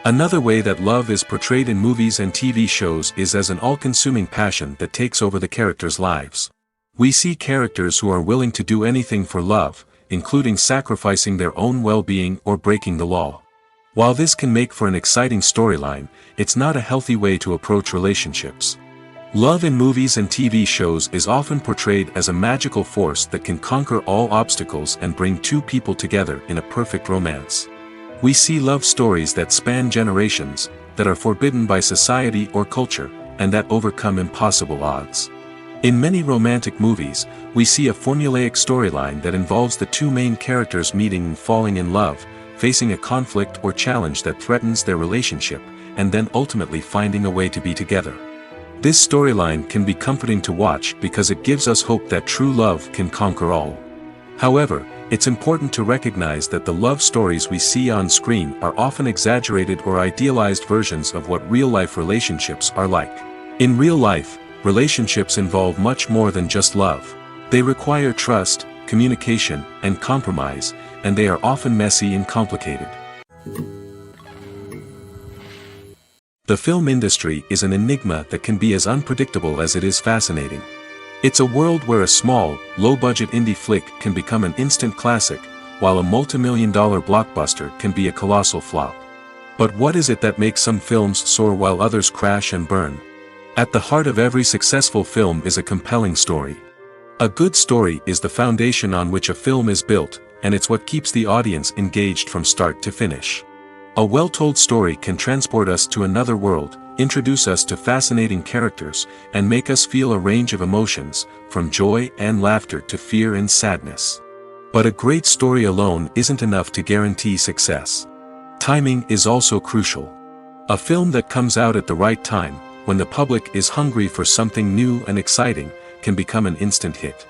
Another way that love is portrayed in movies and TV shows is as an all-consuming passion that takes over the characters' lives. We see characters who are willing to do anything for love, including sacrificing their own well-being or breaking the law. While this can make for an exciting storyline, it's not a healthy way to approach relationships. Love in movies and TV shows is often portrayed as a magical force that can conquer all obstacles and bring two people together in a perfect romance. We see love stories that span generations, that are forbidden by society or culture, and that overcome impossible odds. In many romantic movies, we see a formulaic storyline that involves the two main characters meeting and falling in love, facing a conflict or challenge that threatens their relationship, and then ultimately finding a way to be together. This storyline can be comforting to watch because it gives us hope that true love can conquer all. However, it's important to recognize that the love stories we see on screen are often exaggerated or idealized versions of what real-life relationships are like. In real life, relationships involve much more than just love. They require trust, communication, and compromise, and they are often messy and complicated. The film industry is an enigma that can be as unpredictable as it is fascinating. It's a world where a small, low-budget indie flick can become an instant classic, while a multi-million-dollar blockbuster can be a colossal flop. But what is it that makes some films soar while others crash and burn? At the heart of every successful film is a compelling story. A good story is the foundation on which a film is built, and it's what keeps the audience engaged from start to finish. A well-told story can transport us to another world, introduce us to fascinating characters, and make us feel a range of emotions, from joy and laughter to fear and sadness. But a great story alone isn't enough to guarantee success. Timing is also crucial. A film that comes out at the right time, when the public is hungry for something new and exciting, can become an instant hit.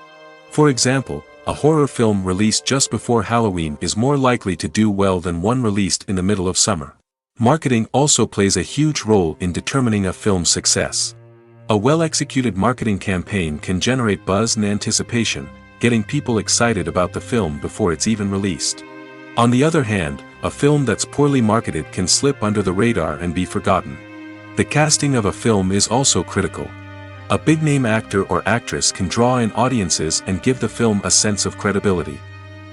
For example, a horror film released just before Halloween is more likely to do well than one released in the middle of summer. Marketing also plays a huge role in determining a film's success. A well-executed marketing campaign can generate buzz and anticipation, getting people excited about the film before it's even released. On the other hand, a film that's poorly marketed can slip under the radar and be forgotten. The casting of a film is also critical. A big-name actor or actress can draw in audiences and give the film a sense of credibility.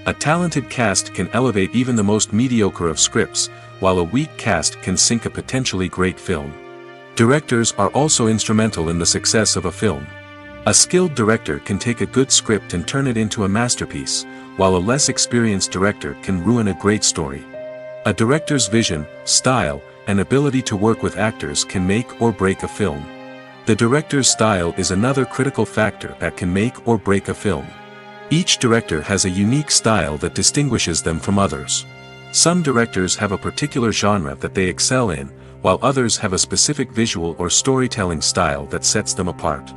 A talented cast can elevate even the most mediocre of scripts, while a weak cast can sink a potentially great film. Directors are also instrumental in the success of a film. A skilled director can take a good script and turn it into a masterpiece, while a less experienced director can ruin a great story. A director's vision, style, and ability to work with actors can make or break a film. The director's style is another critical factor that can make or break a film. Each director has a unique style that distinguishes them from others. Some directors have a particular genre that they excel in, while others have a specific visual or storytelling style that sets them apart.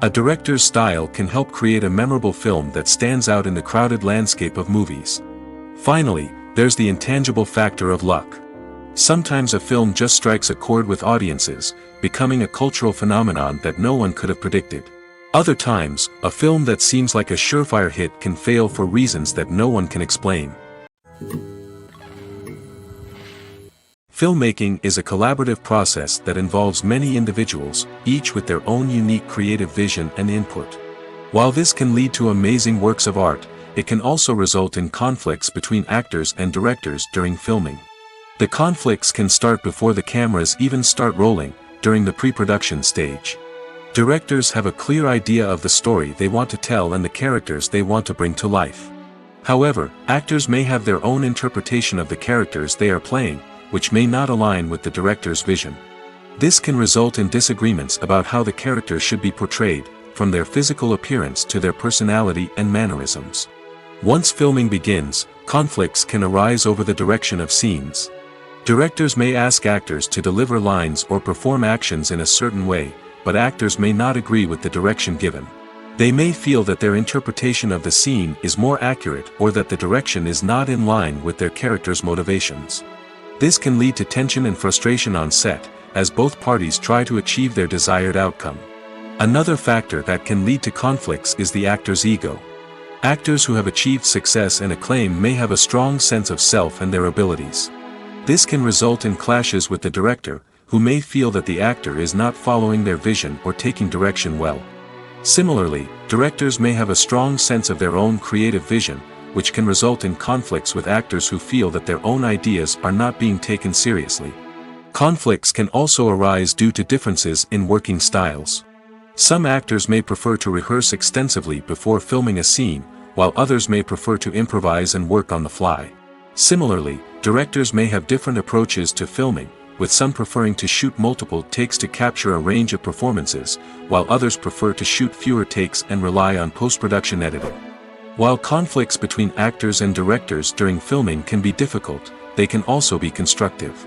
A director's style can help create a memorable film that stands out in the crowded landscape of movies. Finally, there's the intangible factor of luck. Sometimes a film just strikes a chord with audiences, becoming a cultural phenomenon that no one could have predicted. Other times, a film that seems like a surefire hit can fail for reasons that no one can explain. Filmmaking is a collaborative process that involves many individuals, each with their own unique creative vision and input. While this can lead to amazing works of art, it can also result in conflicts between actors and directors during filming. The conflicts can start before the cameras even start rolling, during the pre-production stage. Directors have a clear idea of the story they want to tell and the characters they want to bring to life. However, actors may have their own interpretation of the characters they are playing, which may not align with the director's vision. This can result in disagreements about how the characters should be portrayed, from their physical appearance to their personality and mannerisms. Once filming begins, conflicts can arise over the direction of scenes. Directors may ask actors to deliver lines or perform actions in a certain way, but actors may not agree with the direction given. They may feel that their interpretation of the scene is more accurate or that the direction is not in line with their character's motivations. This can lead to tension and frustration on set, as both parties try to achieve their desired outcome. Another factor that can lead to conflicts is the actor's ego. Actors who have achieved success and acclaim may have a strong sense of self and their abilities. This can result in clashes with the director, who may feel that the actor is not following their vision or taking direction well. Similarly, directors may have a strong sense of their own creative vision, which can result in conflicts with actors who feel that their own ideas are not being taken seriously. Conflicts can also arise due to differences in working styles. Some actors may prefer to rehearse extensively before filming a scene, while others may prefer to improvise and work on the fly. Similarly, directors may have different approaches to filming, with some preferring to shoot multiple takes to capture a range of performances, while others prefer to shoot fewer takes and rely on post-production editing. While conflicts between actors and directors during filming can be difficult, they can also be constructive.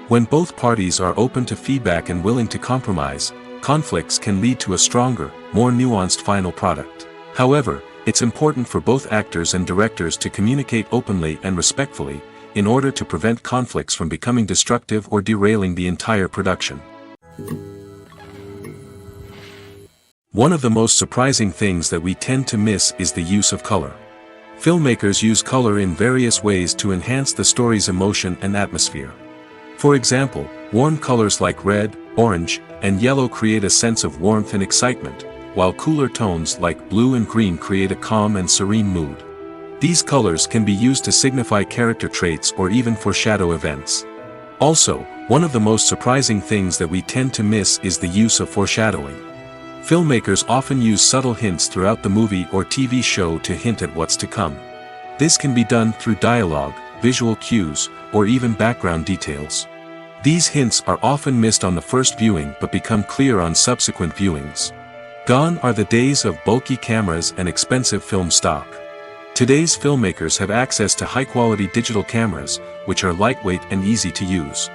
When both parties are open to feedback and willing to compromise, conflicts can lead to a stronger, more nuanced final product. However, it's important for both actors and directors to communicate openly and respectfully, in order to prevent conflicts from becoming destructive or derailing the entire production. One of the most surprising things that we tend to miss is the use of color. Filmmakers use color in various ways to enhance the story's emotion and atmosphere. For example, warm colors like red, orange, and yellow create a sense of warmth and excitement, while cooler tones like blue and green create a calm and serene mood. These colors can be used to signify character traits or even foreshadow events. Also, one of the most surprising things that we tend to miss is the use of foreshadowing. Filmmakers often use subtle hints throughout the movie or TV show to hint at what's to come. This can be done through dialogue, visual cues, or even background details. These hints are often missed on the first viewing but become clear on subsequent viewings. Gone are the days of bulky cameras and expensive film stock. Today's filmmakers have access to high-quality digital cameras, which are lightweight and easy to use.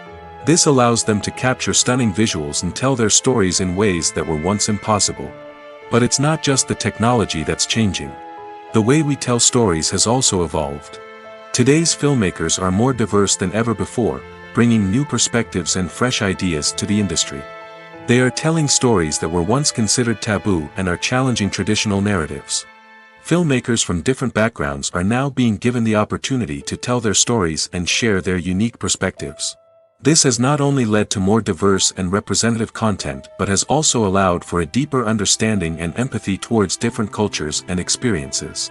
This allows them to capture stunning visuals and tell their stories in ways that were once impossible. But it's not just the technology that's changing. The way we tell stories has also evolved. Today's filmmakers are more diverse than ever before, bringing new perspectives and fresh ideas to the industry. They are telling stories that were once considered taboo and are challenging traditional narratives. Filmmakers from different backgrounds are now being given the opportunity to tell their stories and share their unique perspectives. This has not only led to more diverse and representative content but has also allowed for a deeper understanding and empathy towards different cultures and experiences.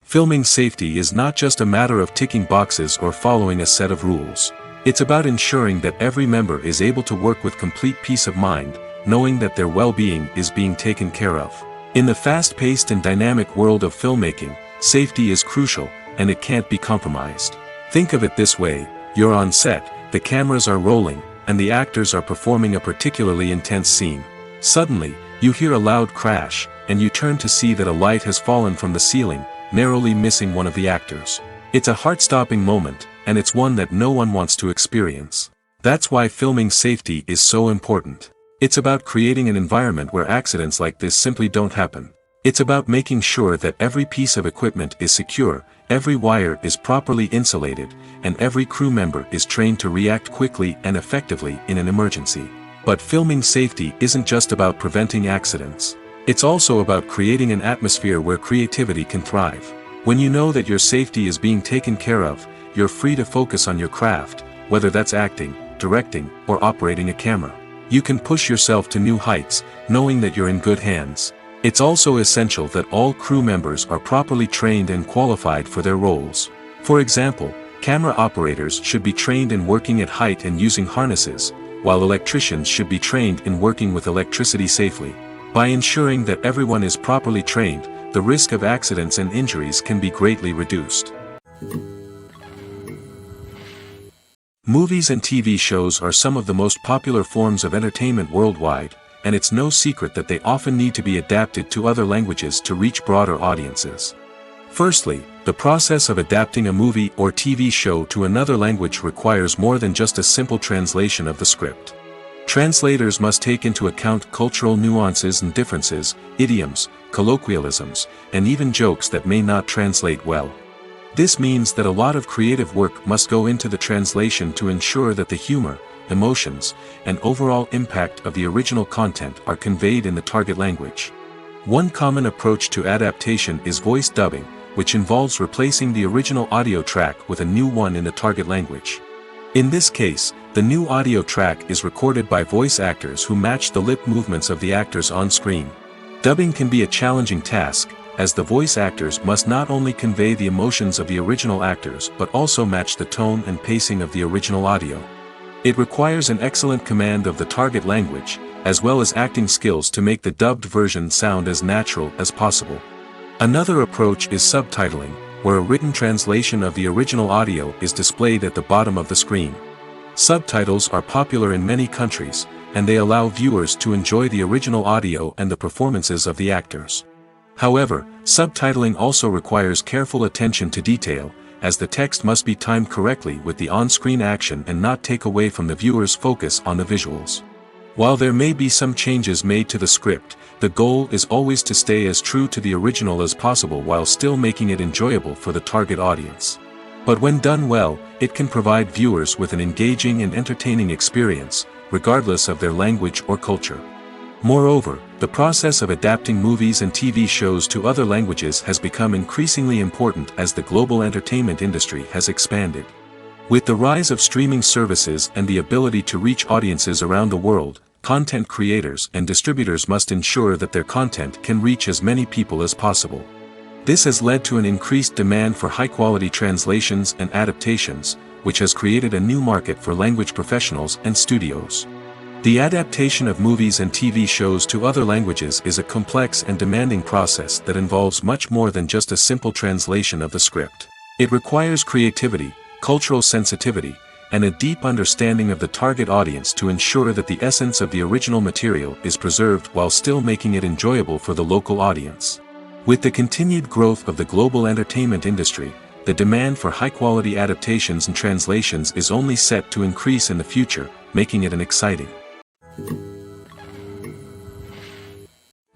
Filming safety is not just a matter of ticking boxes or following a set of rules. It's about ensuring that every member is able to work with complete peace of mind, knowing that their well-being is being taken care of. In the fast-paced and dynamic world of filmmaking, safety is crucial, and it can't be compromised. Think of it this way: you're on set, the cameras are rolling, and the actors are performing a particularly intense scene. Suddenly, you hear a loud crash, and you turn to see that a light has fallen from the ceiling, narrowly missing one of the actors. It's a heart-stopping moment, and it's one that no one wants to experience. That's why filming safety is so important. It's about creating an environment where accidents like this simply don't happen. It's about making sure that every piece of equipment is secure, every wire is properly insulated, and every crew member is trained to react quickly and effectively in an emergency. But filming safety isn't just about preventing accidents. It's also about creating an atmosphere where creativity can thrive. When you know that your safety is being taken care of, you're free to focus on your craft, whether that's acting, directing, or operating a camera. You can push yourself to new heights, knowing that you're in good hands. It's also essential that all crew members are properly trained and qualified for their roles. For example, camera operators should be trained in working at height and using harnesses, while electricians should be trained in working with electricity safely. By ensuring that everyone is properly trained, the risk of accidents and injuries can be greatly reduced. Movies and TV shows are some of the most popular forms of entertainment worldwide, and it's no secret that they often need to be adapted to other languages to reach broader audiences. Firstly, the process of adapting a movie or TV show to another language requires more than just a simple translation of the script. Translators must take into account cultural nuances and differences, idioms, colloquialisms, and even jokes that may not translate well. This means that a lot of creative work must go into the translation to ensure that the humor, emotions, and overall impact of the original content are conveyed in the target language. One common approach to adaptation is voice dubbing, which involves replacing the original audio track with a new one in the target language. In this case, the new audio track is recorded by voice actors who match the lip movements of the actors on screen. Dubbing can be a challenging task, as the voice actors must not only convey the emotions of the original actors but also match the tone and pacing of the original audio. It requires an excellent command of the target language, as well as acting skills to make the dubbed version sound as natural as possible. Another approach is subtitling, where a written translation of the original audio is displayed at the bottom of the screen. Subtitles are popular in many countries, and they allow viewers to enjoy the original audio and the performances of the actors. However, subtitling also requires careful attention to detail, as the text must be timed correctly with the on-screen action and not take away from the viewer's focus on the visuals. While there may be some changes made to the script, the goal is always to stay as true to the original as possible while still making it enjoyable for the target audience. But when done well, it can provide viewers with an engaging and entertaining experience, regardless of their language or culture. Moreover, the process of adapting movies and TV shows to other languages has become increasingly important as the global entertainment industry has expanded. With the rise of streaming services and the ability to reach audiences around the world, content creators and distributors must ensure that their content can reach as many people as possible. This has led to an increased demand for high-quality translations and adaptations, which has created a new market for language professionals and studios. The adaptation of movies and TV shows to other languages is a complex and demanding process that involves much more than just a simple translation of the script. It requires creativity, cultural sensitivity, and a deep understanding of the target audience to ensure that the essence of the original material is preserved while still making it enjoyable for the local audience. With the continued growth of the global entertainment industry, the demand for high-quality adaptations and translations is only set to increase in the future, making it an exciting.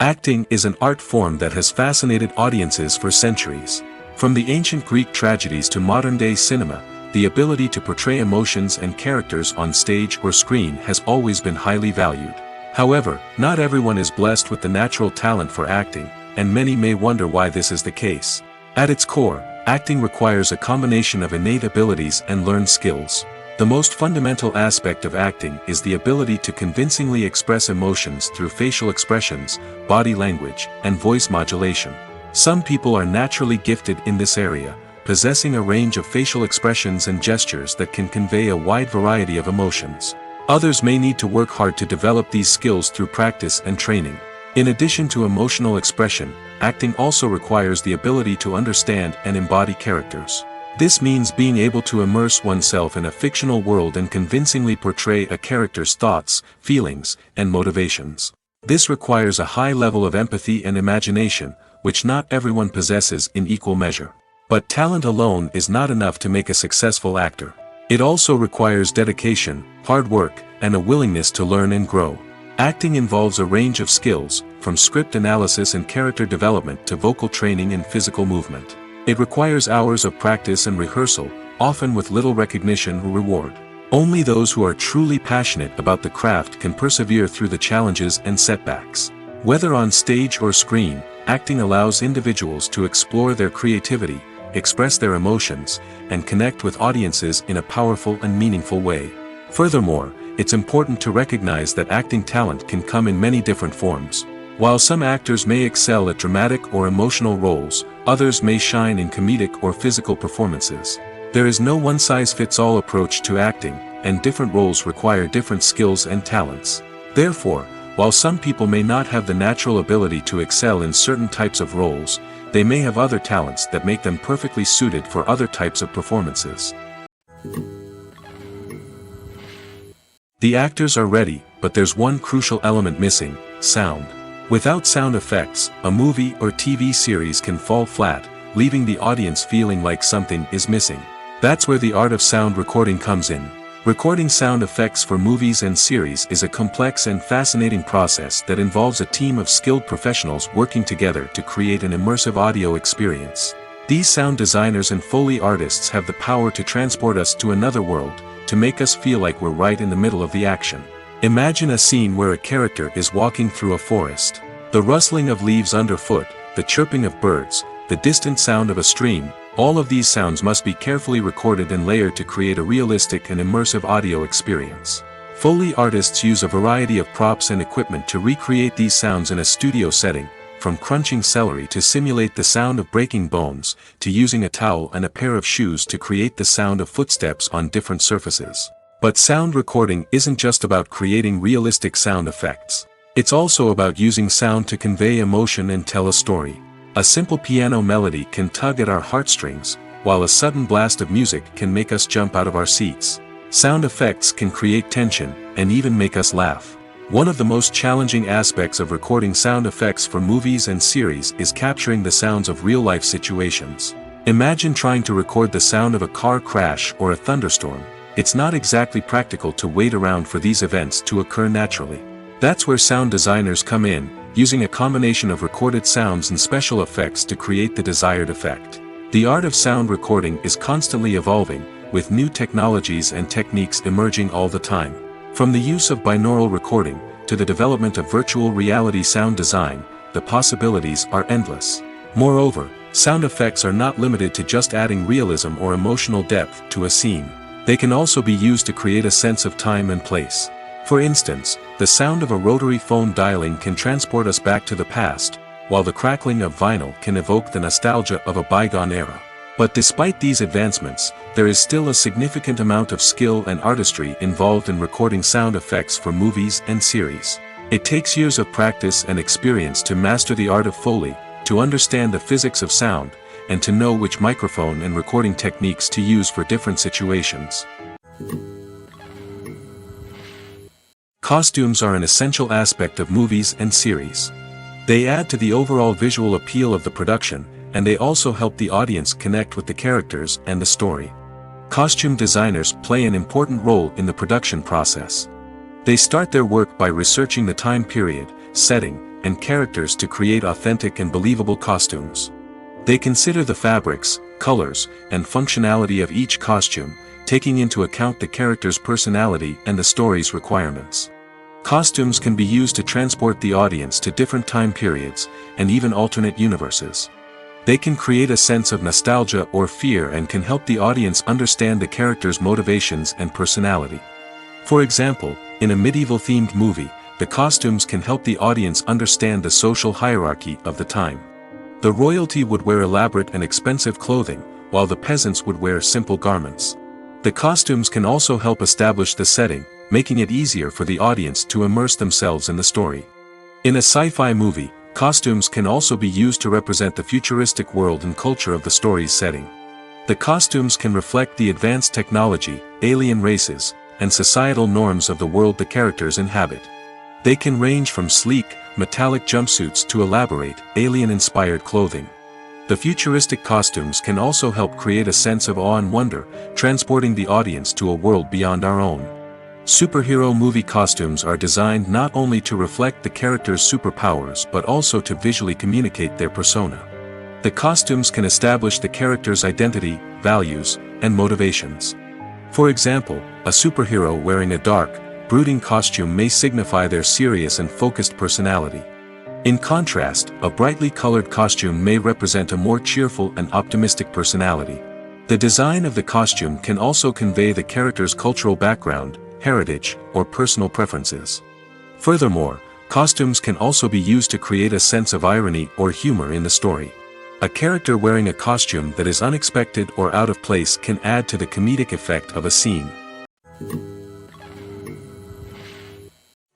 Acting is an art form that has fascinated audiences for centuries. From the ancient Greek tragedies to modern-day cinema, the ability to portray emotions and characters on stage or screen has always been highly valued. However, not everyone is blessed with the natural talent for acting, and many may wonder why this is the case. At its core, acting requires a combination of innate abilities and learned skills. The most fundamental aspect of acting is the ability to convincingly express emotions through facial expressions, body language, and voice modulation. Some people are naturally gifted in this area, possessing a range of facial expressions and gestures that can convey a wide variety of emotions. Others may need to work hard to develop these skills through practice and training. In addition to emotional expression, acting also requires the ability to understand and embody characters. This means being able to immerse oneself in a fictional world and convincingly portray a character's thoughts, feelings, and motivations. This requires a high level of empathy and imagination, which not everyone possesses in equal measure. But talent alone is not enough to make a successful actor. It also requires dedication, hard work, and a willingness to learn and grow. Acting involves a range of skills, from script analysis and character development to vocal training and physical movement. It requires hours of practice and rehearsal, often with little recognition or reward. Only those who are truly passionate about the craft can persevere through the challenges and setbacks. Whether on stage or screen, acting allows individuals to explore their creativity, express their emotions, and connect with audiences in a powerful and meaningful way. Furthermore, it's important to recognize that acting talent can come in many different forms. While some actors may excel at dramatic or emotional roles, others may shine in comedic or physical performances. There is no one-size-fits-all approach to acting, and different roles require different skills and talents. Therefore, while some people may not have the natural ability to excel in certain types of roles, they may have other talents that make them perfectly suited for other types of performances. The actors are ready, but there's one crucial element missing: sound. Without sound effects, a movie or TV series can fall flat, leaving the audience feeling like something is missing. That's where the art of sound recording comes in. Recording sound effects for movies and series is a complex and fascinating process that involves a team of skilled professionals working together to create an immersive audio experience. These sound designers and Foley artists have the power to transport us to another world, to make us feel like we're right in the middle of the action. Imagine a scene where a character is walking through a forest. The rustling of leaves underfoot, the chirping of birds, the distant sound of a stream, all of these sounds must be carefully recorded and layered to create a realistic and immersive audio experience. Foley artists use a variety of props and equipment to recreate these sounds in a studio setting, from crunching celery to simulate the sound of breaking bones, to using a towel and a pair of shoes to create the sound of footsteps on different surfaces. But sound recording isn't just about creating realistic sound effects. It's also about using sound to convey emotion and tell a story. A simple piano melody can tug at our heartstrings, while a sudden blast of music can make us jump out of our seats. Sound effects can create tension, and even make us laugh. One of the most challenging aspects of recording sound effects for movies and series is capturing the sounds of real-life situations. Imagine trying to record the sound of a car crash or a thunderstorm. It's not exactly practical to wait around for these events to occur naturally. That's where sound designers come in, using a combination of recorded sounds and special effects to create the desired effect. The art of sound recording is constantly evolving, with new technologies and techniques emerging all the time. From the use of binaural recording, to the development of virtual reality sound design, the possibilities are endless. Moreover, sound effects are not limited to just adding realism or emotional depth to a scene. They can also be used to create a sense of time and place. For instance, the sound of a rotary phone dialing can transport us back to the past, while the crackling of vinyl can evoke the nostalgia of a bygone era. But despite these advancements, there is still a significant amount of skill and artistry involved in recording sound effects for movies and series. It takes years of practice and experience to master the art of Foley, to understand the physics of sound, and to know which microphone and recording techniques to use for different situations. Costumes are an essential aspect of movies and series. They add to the overall visual appeal of the production, and they also help the audience connect with the characters and the story. Costume designers play an important role in the production process. They start their work by researching the time period, setting, and characters to create authentic and believable costumes. They consider the fabrics, colors, and functionality of each costume, taking into account the character's personality and the story's requirements. Costumes can be used to transport the audience to different time periods, and even alternate universes. They can create a sense of nostalgia or fear and can help the audience understand the character's motivations and personality. For example, in a medieval-themed movie, the costumes can help the audience understand the social hierarchy of the time. The royalty would wear elaborate and expensive clothing, while the peasants would wear simple garments. The costumes can also help establish the setting, making it easier for the audience to immerse themselves in the story. In a sci-fi movie, costumes can also be used to represent the futuristic world and culture of the story's setting. The costumes can reflect the advanced technology, alien races, and societal norms of the world the characters inhabit. They can range from sleek, metallic jumpsuits to elaborate, alien-inspired clothing. The futuristic costumes can also help create a sense of awe and wonder, transporting the audience to a world beyond our own. Superhero movie costumes are designed not only to reflect the character's superpowers but also to visually communicate their persona. The costumes can establish the character's identity, values, and motivations. For example, a superhero wearing a dark, brooding costume may signify their serious and focused personality. In contrast, a brightly colored costume may represent a more cheerful and optimistic personality. The design of the costume can also convey the character's cultural background, heritage, or personal preferences. Furthermore, costumes can also be used to create a sense of irony or humor in the story. A character wearing a costume that is unexpected or out of place can add to the comedic effect of a scene.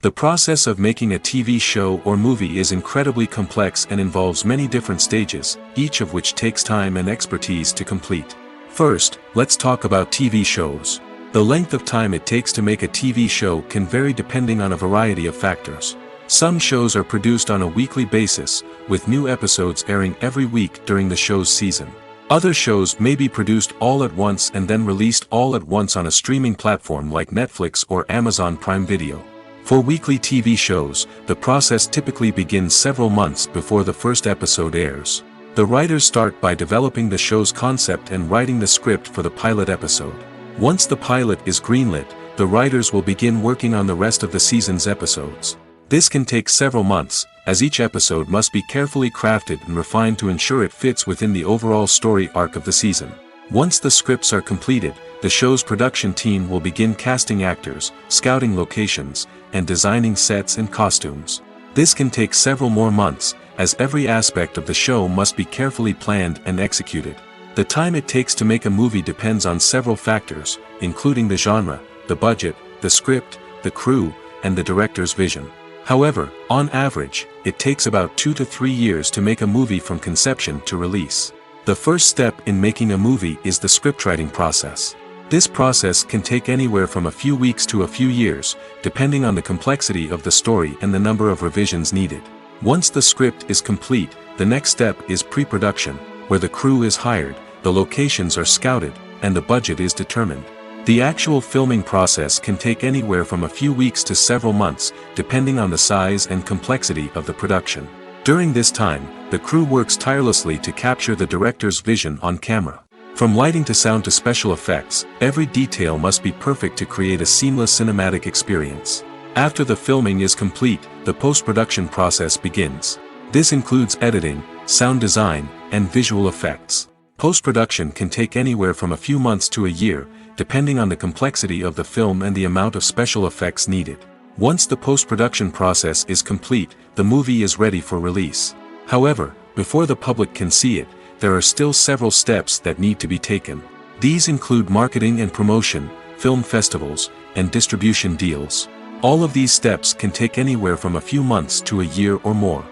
The process of making a TV show or movie is incredibly complex and involves many different stages, each of which takes time and expertise to complete. First, let's talk about TV shows. The length of time it takes to make a TV show can vary depending on a variety of factors. Some shows are produced on a weekly basis, with new episodes airing every week during the show's season. Other shows may be produced all at once and then released all at once on a streaming platform like Netflix or Amazon Prime Video. For weekly TV shows, the process typically begins several months before the first episode airs. The writers start by developing the show's concept and writing the script for the pilot episode. Once the pilot is greenlit, the writers will begin working on the rest of the season's episodes. This can take several months, as each episode must be carefully crafted and refined to ensure it fits within the overall story arc of the season. Once the scripts are completed, the show's production team will begin casting actors, scouting locations, and designing sets and costumes. This can take several more months, as every aspect of the show must be carefully planned and executed. The time it takes to make a movie depends on several factors, including the genre, the budget, the script, the crew, and the director's vision. However, on average, it takes about 2 to 3 years to make a movie from conception to release. The first step in making a movie is the scriptwriting process. This process can take anywhere from a few weeks to a few years, depending on the complexity of the story and the number of revisions needed. Once the script is complete, the next step is pre-production, where the crew is hired, the locations are scouted, and the budget is determined. The actual filming process can take anywhere from a few weeks to several months, depending on the size and complexity of the production. During this time, the crew works tirelessly to capture the director's vision on camera. From lighting to sound to special effects, every detail must be perfect to create a seamless cinematic experience. After the filming is complete, the post-production process begins. This includes editing, sound design, and visual effects. Post-production can take anywhere from a few months to a year, depending on the complexity of the film and the amount of special effects needed. Once the post-production process is complete, the movie is ready for release. However, before the public can see it, there are still several steps that need to be taken. These include marketing and promotion, film festivals, and distribution deals. All of these steps can take anywhere from a few months to a year or more.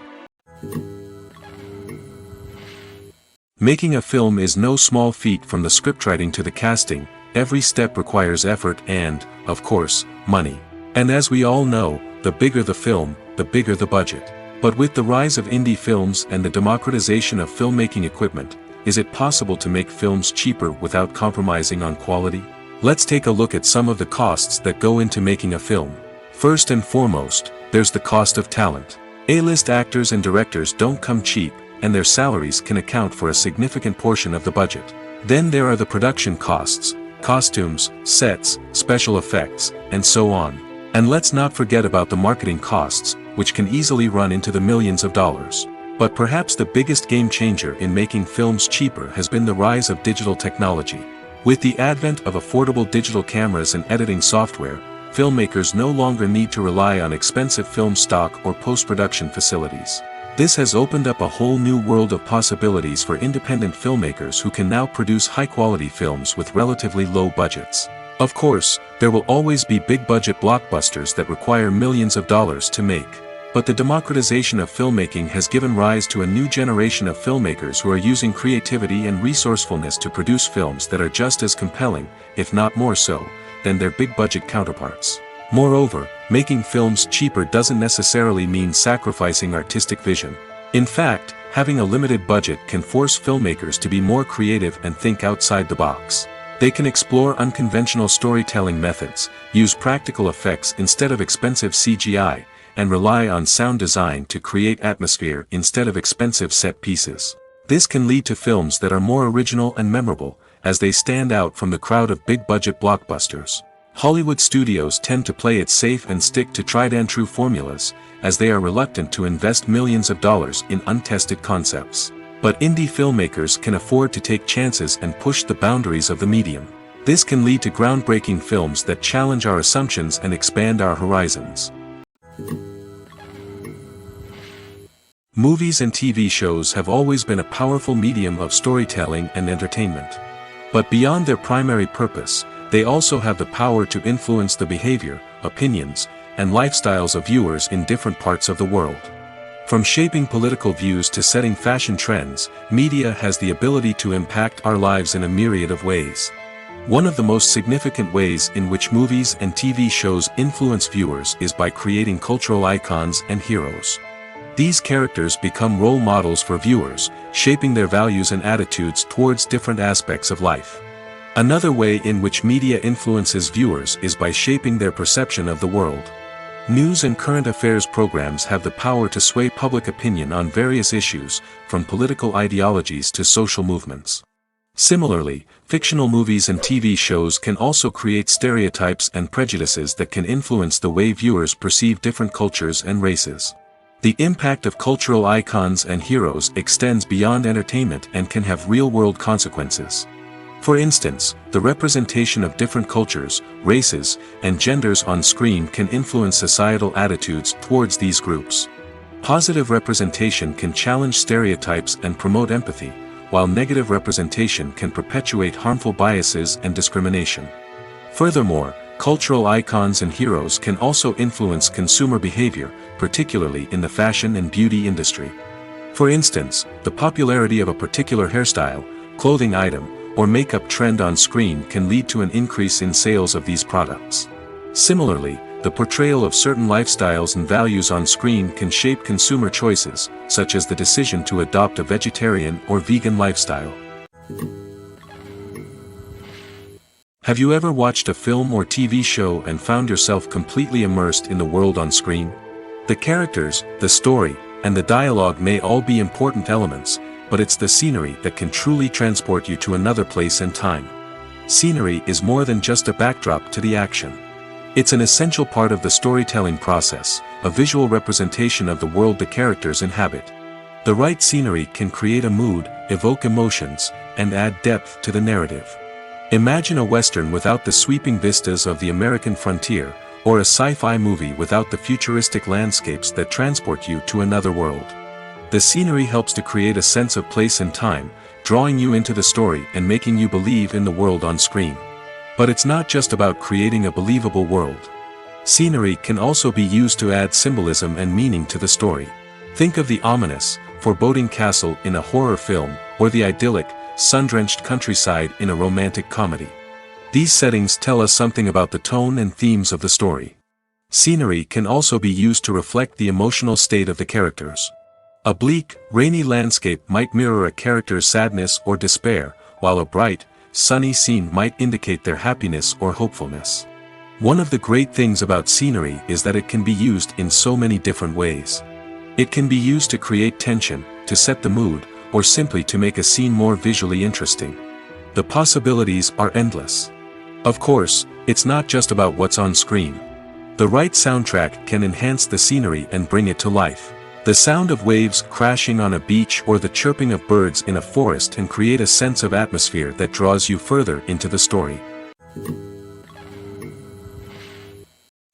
Making a film is no small feat. From the scriptwriting to the casting, every step requires effort and, of course, money. And as we all know, the bigger the film, the bigger the budget. But with the rise of indie films and the democratization of filmmaking equipment, is it possible to make films cheaper without compromising on quality? Let's take a look at some of the costs that go into making a film. First and foremost, there's the cost of talent. A-list actors and directors don't come cheap, and their salaries can account for a significant portion of the budget. Then there are the production costs, costumes, sets, special effects, and so on. And let's not forget about the marketing costs, which can easily run into the millions of dollars. But perhaps the biggest game changer in making films cheaper has been the rise of digital technology. With the advent of affordable digital cameras and editing software, filmmakers no longer need to rely on expensive film stock or post-production facilities. This has opened up a whole new world of possibilities for independent filmmakers who can now produce high-quality films with relatively low budgets. Of course, there will always be big-budget blockbusters that require millions of dollars to make. But the democratization of filmmaking has given rise to a new generation of filmmakers who are using creativity and resourcefulness to produce films that are just as compelling, if not more so, than their big-budget counterparts. Moreover, making films cheaper doesn't necessarily mean sacrificing artistic vision. In fact, having a limited budget can force filmmakers to be more creative and think outside the box. They can explore unconventional storytelling methods, use practical effects instead of expensive CGI, and rely on sound design to create atmosphere instead of expensive set pieces. This can lead to films that are more original and memorable, as they stand out from the crowd of big-budget blockbusters. Hollywood studios tend to play it safe and stick to tried-and-true formulas, as they are reluctant to invest millions of dollars in untested concepts. But indie filmmakers can afford to take chances and push the boundaries of the medium. This can lead to groundbreaking films that challenge our assumptions and expand our horizons. Movies and TV shows have always been a powerful medium of storytelling and entertainment. But beyond their primary purpose, they also have the power to influence the behavior, opinions, and lifestyles of viewers in different parts of the world. From shaping political views to setting fashion trends, media has the ability to impact our lives in a myriad of ways. One of the most significant ways in which movies and TV shows influence viewers is by creating cultural icons and heroes. These characters become role models for viewers, shaping their values and attitudes towards different aspects of life. Another way in which media influences viewers is by shaping their perception of the world. News and current affairs programs have the power to sway public opinion on various issues, from political ideologies to social movements. Similarly, fictional movies and TV shows can also create stereotypes and prejudices that can influence the way viewers perceive different cultures and races. The impact of cultural icons and heroes extends beyond entertainment and can have real-world consequences. For instance, the representation of different cultures, races, and genders on screen can influence societal attitudes towards these groups. Positive representation can challenge stereotypes and promote empathy, while negative representation can perpetuate harmful biases and discrimination. Furthermore, cultural icons and heroes can also influence consumer behavior, particularly in the fashion and beauty industry. For instance, the popularity of a particular hairstyle, clothing item, or makeup trend on screen can lead to an increase in sales of these products. Similarly, the portrayal of certain lifestyles and values on screen can shape consumer choices, such as the decision to adopt a vegetarian or vegan lifestyle. Have you ever watched a film or TV show and found yourself completely immersed in the world on screen? The characters, the story, and the dialogue may all be important elements, but it's the scenery that can truly transport you to another place and time. Scenery is more than just a backdrop to the action. It's an essential part of the storytelling process, a visual representation of the world the characters inhabit. The right scenery can create a mood, evoke emotions, and add depth to the narrative. Imagine a Western without the sweeping vistas of the American frontier, or a sci-fi movie without the futuristic landscapes that transport you to another world. The scenery helps to create a sense of place and time, drawing you into the story and making you believe in the world on screen. But it's not just about creating a believable world. Scenery can also be used to add symbolism and meaning to the story. Think of the ominous, foreboding castle in a horror film, or the idyllic, sun-drenched countryside in a romantic comedy. These settings tell us something about the tone and themes of the story. Scenery can also be used to reflect the emotional state of the characters. A bleak, rainy landscape might mirror a character's sadness or despair, while a bright, sunny scene might indicate their happiness or hopefulness. One of the great things about scenery is that it can be used in so many different ways. It can be used to create tension, to set the mood, or simply to make a scene more visually interesting. The possibilities are endless. Of course, it's not just about what's on screen. The right soundtrack can enhance the scenery and bring it to life. The sound of waves crashing on a beach or the chirping of birds in a forest can create a sense of atmosphere that draws you further into the story.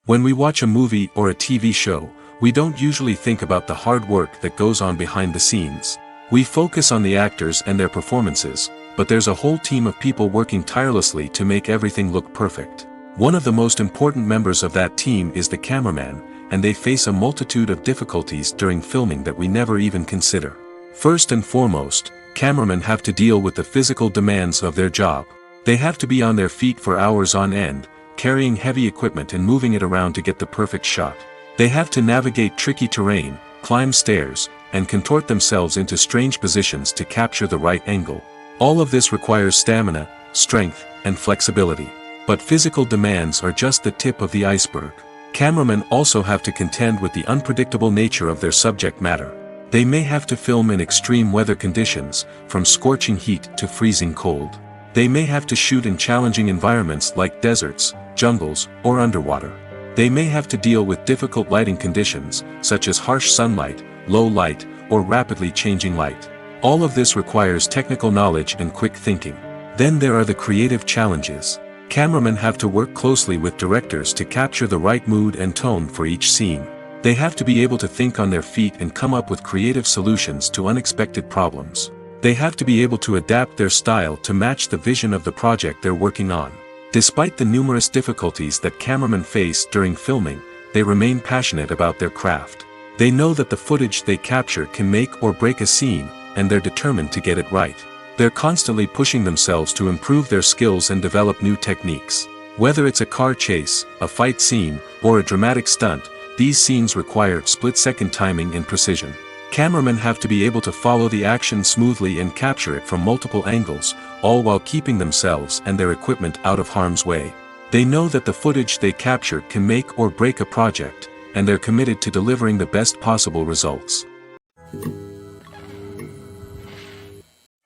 When we watch a movie or a TV show, we don't usually think about the hard work that goes on behind the scenes. We focus on the actors and their performances, but there's a whole team of people working tirelessly to make everything look perfect. One of the most important members of that team is the cameraman, and they face a multitude of difficulties during filming that we never even consider. First and foremost, cameramen have to deal with the physical demands of their job. They have to be on their feet for hours on end, carrying heavy equipment and moving it around to get the perfect shot. They have to navigate tricky terrain, climb stairs, and contort themselves into strange positions to capture the right angle. All of this requires stamina, strength, and flexibility. But physical demands are just the tip of the iceberg. Cameramen also have to contend with the unpredictable nature of their subject matter. They may have to film in extreme weather conditions, from scorching heat to freezing cold. They may have to shoot in challenging environments like deserts, jungles, or underwater. They may have to deal with difficult lighting conditions, such as harsh sunlight, low light, or rapidly changing light. All of this requires technical knowledge and quick thinking. Then there are the creative challenges. Cameramen have to work closely with directors to capture the right mood and tone for each scene. They have to be able to think on their feet and come up with creative solutions to unexpected problems. They have to be able to adapt their style to match the vision of the project they're working on. Despite the numerous difficulties that cameramen face during filming, they remain passionate about their craft. They know that the footage they capture can make or break a scene, and they're determined to get it right. They're constantly pushing themselves to improve their skills and develop new techniques. Whether it's a car chase, a fight scene, or a dramatic stunt, these scenes require split-second timing and precision. Cameramen have to be able to follow the action smoothly and capture it from multiple angles, all while keeping themselves and their equipment out of harm's way. They know that the footage they capture can make or break a project, and they're committed to delivering the best possible results.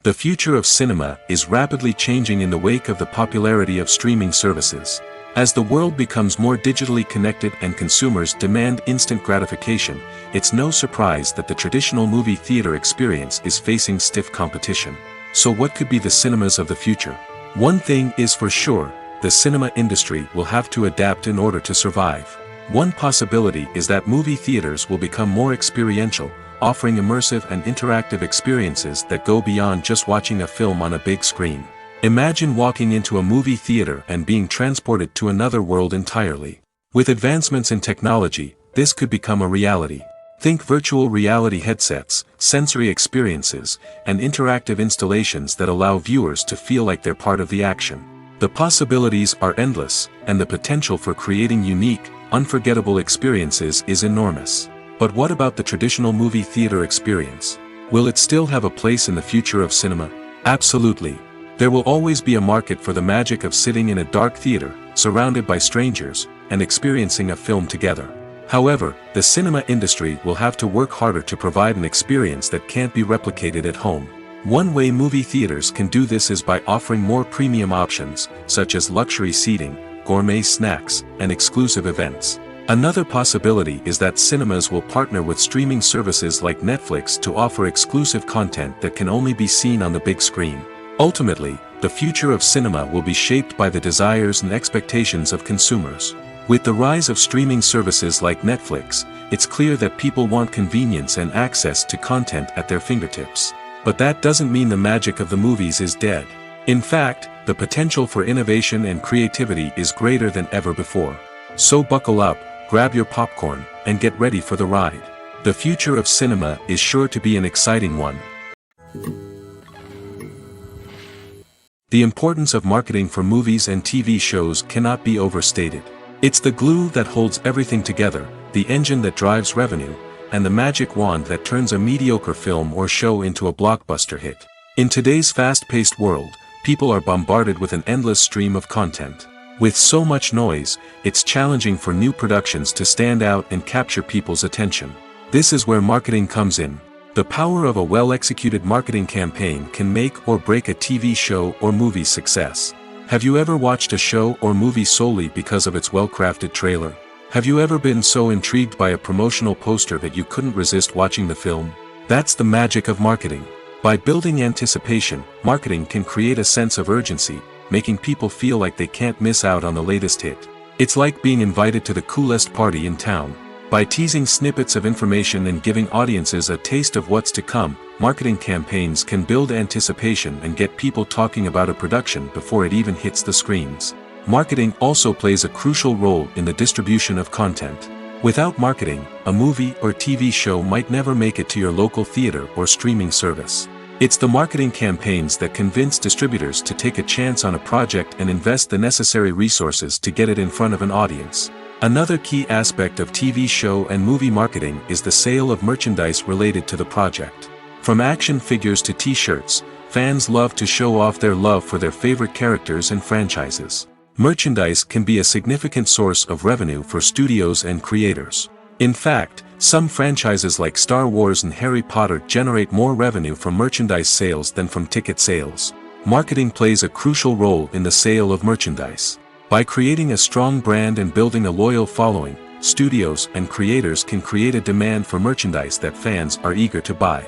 The future of cinema is rapidly changing in the wake of the popularity of streaming services. As the world becomes more digitally connected and consumers demand instant gratification, it's no surprise that the traditional movie theater experience is facing stiff competition. So what could be the cinemas of the future? One thing is for sure, the cinema industry will have to adapt in order to survive. One possibility is that movie theaters will become more experiential, offering immersive and interactive experiences that go beyond just watching a film on a big screen. Imagine walking into a movie theater and being transported to another world entirely. With advancements in technology, this could become a reality. Think virtual reality headsets, sensory experiences, and interactive installations that allow viewers to feel like they're part of the action. The possibilities are endless, and the potential for creating unique, unforgettable experiences is enormous. But what about the traditional movie theater experience? Will it still have a place in the future of cinema? Absolutely. There will always be a market for the magic of sitting in a dark theater, surrounded by strangers, and experiencing a film together. However, the cinema industry will have to work harder to provide an experience that can't be replicated at home. One way movie theaters can do this is by offering more premium options, such as luxury seating, gourmet snacks, and exclusive events. Another possibility is that cinemas will partner with streaming services like Netflix to offer exclusive content that can only be seen on the big screen. Ultimately, the future of cinema will be shaped by the desires and expectations of consumers. With the rise of streaming services like Netflix, it's clear that people want convenience and access to content at their fingertips. But that doesn't mean the magic of the movies is dead. In fact, the potential for innovation and creativity is greater than ever before. So buckle up, grab your popcorn, and get ready for the ride. The future of cinema is sure to be an exciting one. The importance of marketing for movies and TV shows cannot be overstated. It's the glue that holds everything together, the engine that drives revenue, and the magic wand that turns a mediocre film or show into a blockbuster hit. In today's fast-paced world, people are bombarded with an endless stream of content. With so much noise, it's challenging for new productions to stand out and capture people's attention. This is where marketing comes in. The power of a well-executed marketing campaign can make or break a TV show or movie's success. Have you ever watched a show or movie solely because of its well-crafted trailer? Have you ever been so intrigued by a promotional poster that you couldn't resist watching the film? That's the magic of marketing. By building anticipation, marketing can create a sense of urgency, making people feel like they can't miss out on the latest hit. It's like being invited to the coolest party in town. By teasing snippets of information and giving audiences a taste of what's to come, marketing campaigns can build anticipation and get people talking about a production before it even hits the screens. Marketing also plays a crucial role in the distribution of content. Without marketing, a movie or TV show might never make it to your local theater or streaming service. It's the marketing campaigns that convince distributors to take a chance on a project and invest the necessary resources to get it in front of an audience. Another key aspect of TV show and movie marketing is the sale of merchandise related to the project. From action figures to t-shirts, fans love to show off their love for their favorite characters and franchises. Merchandise can be a significant source of revenue for studios and creators. In fact, some franchises like Star Wars and Harry Potter generate more revenue from merchandise sales than from ticket sales. Marketing plays a crucial role in the sale of merchandise. By creating a strong brand and building a loyal following, studios and creators can create a demand for merchandise that fans are eager to buy.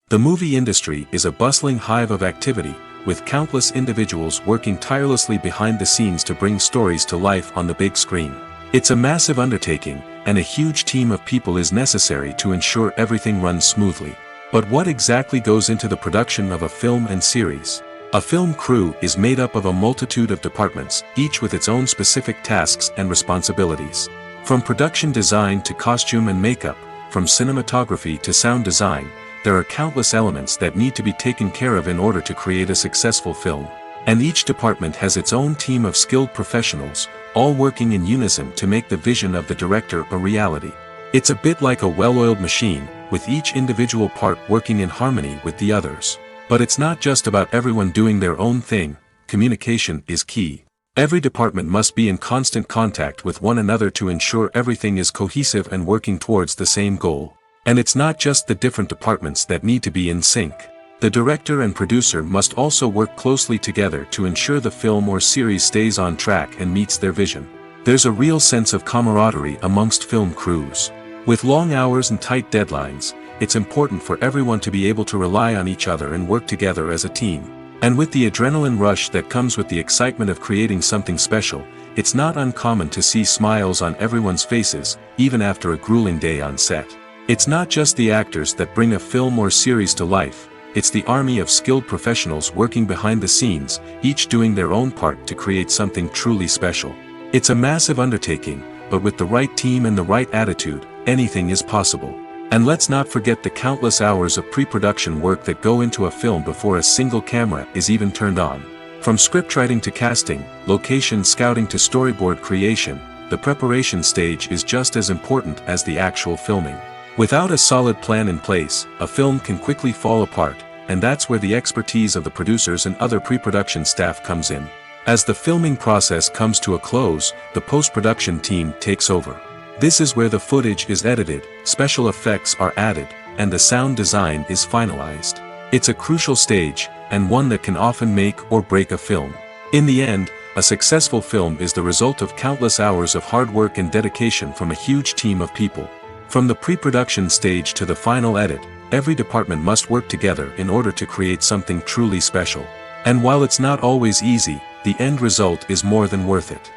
The movie industry is a bustling hive of activity, with countless individuals working tirelessly behind the scenes to bring stories to life on the big screen. It's a massive undertaking, and a huge team of people is necessary to ensure everything runs smoothly. But what exactly goes into the production of a film and series? A film crew is made up of a multitude of departments, each with its own specific tasks and responsibilities. From production design to costume and makeup, from cinematography to sound design, there are countless elements that need to be taken care of in order to create a successful film. And each department has its own team of skilled professionals, all working in unison to make the vision of the director a reality. It's a bit like a well-oiled machine, with each individual part working in harmony with the others. But it's not just about everyone doing their own thing. Communication is key. Every department must be in constant contact with one another to ensure everything is cohesive and working towards the same goal. And it's not just the different departments that need to be in sync. The director and producer must also work closely together to ensure the film or series stays on track and meets their vision. There's a real sense of camaraderie amongst film crews. With long hours and tight deadlines, it's important for everyone to be able to rely on each other and work together as a team. And with the adrenaline rush that comes with the excitement of creating something special, it's not uncommon to see smiles on everyone's faces, even after a grueling day on set. It's not just the actors that bring a film or series to life, it's the army of skilled professionals working behind the scenes, each doing their own part to create something truly special. It's a massive undertaking, but with the right team and the right attitude, anything is possible. And let's not forget the countless hours of pre-production work that go into a film before a single camera is even turned on. From scriptwriting to casting, location scouting to storyboard creation, the preparation stage is just as important as the actual filming. Without a solid plan in place, a film can quickly fall apart, and that's where the expertise of the producers and other pre-production staff comes in. As the filming process comes to a close, the post-production team takes over. This is where the footage is edited, special effects are added, and the sound design is finalized. It's a crucial stage, and one that can often make or break a film. In the end, a successful film is the result of countless hours of hard work and dedication from a huge team of people. From the pre-production stage to the final edit, every department must work together in order to create something truly special. And while it's not always easy, the end result is more than worth it.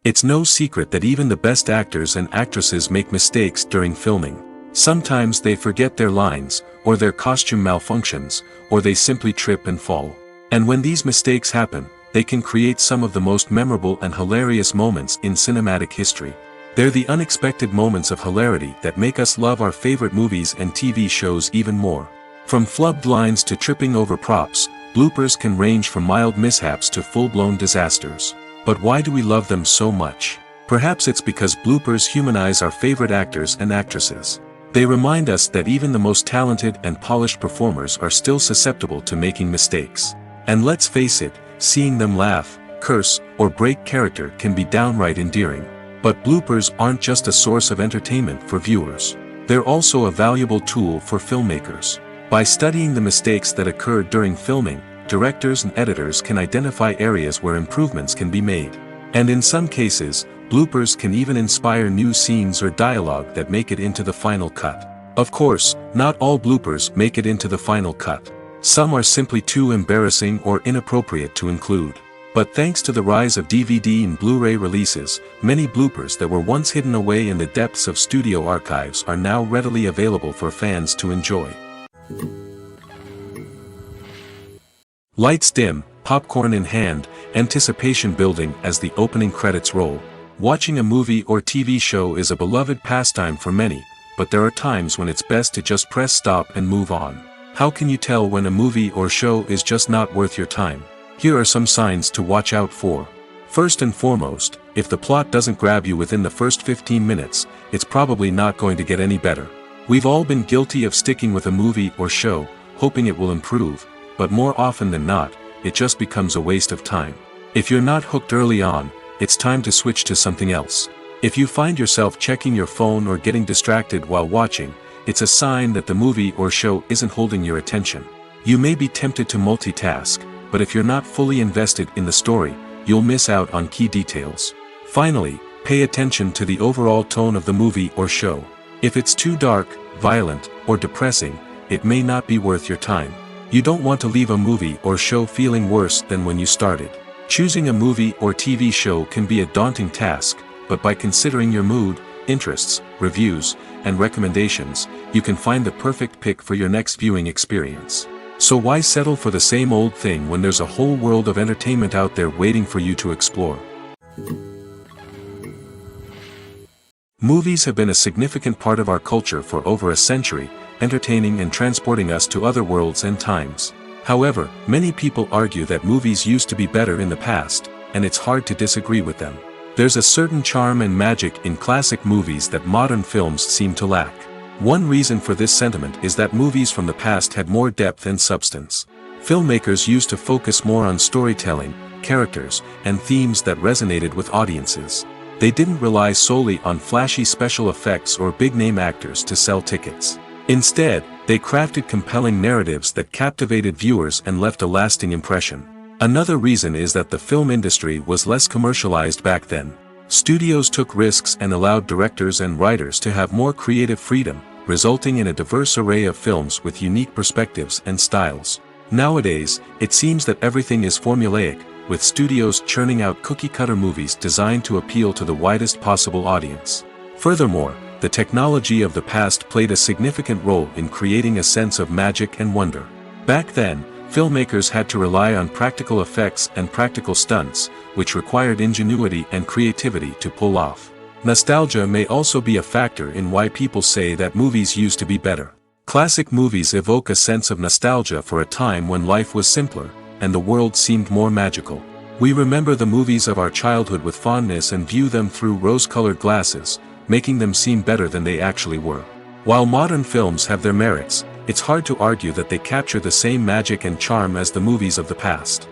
It's no secret that even the best actors and actresses make mistakes during filming. Sometimes they forget their lines, or their costume malfunctions, or they simply trip and fall. And when these mistakes happen, they can create some of the most memorable and hilarious moments in cinematic history. They're the unexpected moments of hilarity that make us love our favorite movies and TV shows even more. From flubbed lines to tripping over props, bloopers can range from mild mishaps to full-blown disasters. But why do we love them so much? Perhaps it's because bloopers humanize our favorite actors and actresses. They remind us that even the most talented and polished performers are still susceptible to making mistakes. And let's face it, seeing them laugh, curse, or break character can be downright endearing. But bloopers aren't just a source of entertainment for viewers. They're also a valuable tool for filmmakers. By studying the mistakes that occurred during filming, directors and editors can identify areas where improvements can be made. And in some cases, bloopers can even inspire new scenes or dialogue that make it into the final cut. Of course, not all bloopers make it into the final cut. Some are simply too embarrassing or inappropriate to include. But thanks to the rise of DVD and Blu-ray releases, many bloopers that were once hidden away in the depths of studio archives are now readily available for fans to enjoy. Lights dim, popcorn in hand, anticipation building as the opening credits roll. Watching a movie or TV show is a beloved pastime for many, but there are times when it's best to just press stop and move on. How can you tell when a movie or show is just not worth your time? Here are some signs to watch out for. First and foremost, if the plot doesn't grab you within the first 15 minutes, it's probably not going to get any better. We've all been guilty of sticking with a movie or show, hoping it will improve, but more often than not, it just becomes a waste of time. If you're not hooked early on, it's time to switch to something else. If you find yourself checking your phone or getting distracted while watching, it's a sign that the movie or show isn't holding your attention. You may be tempted to multitask, but if you're not fully invested in the story, you'll miss out on key details. Finally, pay attention to the overall tone of the movie or show. If it's too dark, violent, or depressing, it may not be worth your time. You don't want to leave a movie or show feeling worse than when you started. Choosing a movie or TV show can be a daunting task, but by considering your mood, interests, reviews, and recommendations, you can find the perfect pick for your next viewing experience. So why settle for the same old thing when there's a whole world of entertainment out there waiting for you to explore? Movies have been a significant part of our culture for over a century, entertaining and transporting us to other worlds and times. However, many people argue that movies used to be better in the past, and it's hard to disagree with them. There's a certain charm and magic in classic movies that modern films seem to lack. One reason for this sentiment is that movies from the past had more depth and substance. Filmmakers used to focus more on storytelling, characters, and themes that resonated with audiences. They didn't rely solely on flashy special effects or big-name actors to sell tickets. Instead, they crafted compelling narratives that captivated viewers and left a lasting impression. Another reason is that the film industry was less commercialized back then. Studios took risks and allowed directors and writers to have more creative freedom, resulting in a diverse array of films with unique perspectives and styles. Nowadays, it seems that everything is formulaic, with studios churning out cookie-cutter movies designed to appeal to the widest possible audience. Furthermore, the technology of the past played a significant role in creating a sense of magic and wonder. Back then, filmmakers had to rely on practical effects and practical stunts, which required ingenuity and creativity to pull off. Nostalgia may also be a factor in why people say that movies used to be better. Classic movies evoke a sense of nostalgia for a time when life was simpler, and the world seemed more magical. We remember the movies of our childhood with fondness and view them through rose-colored glasses, making them seem better than they actually were. While modern films have their merits, it's hard to argue that they capture the same magic and charm as the movies of the past.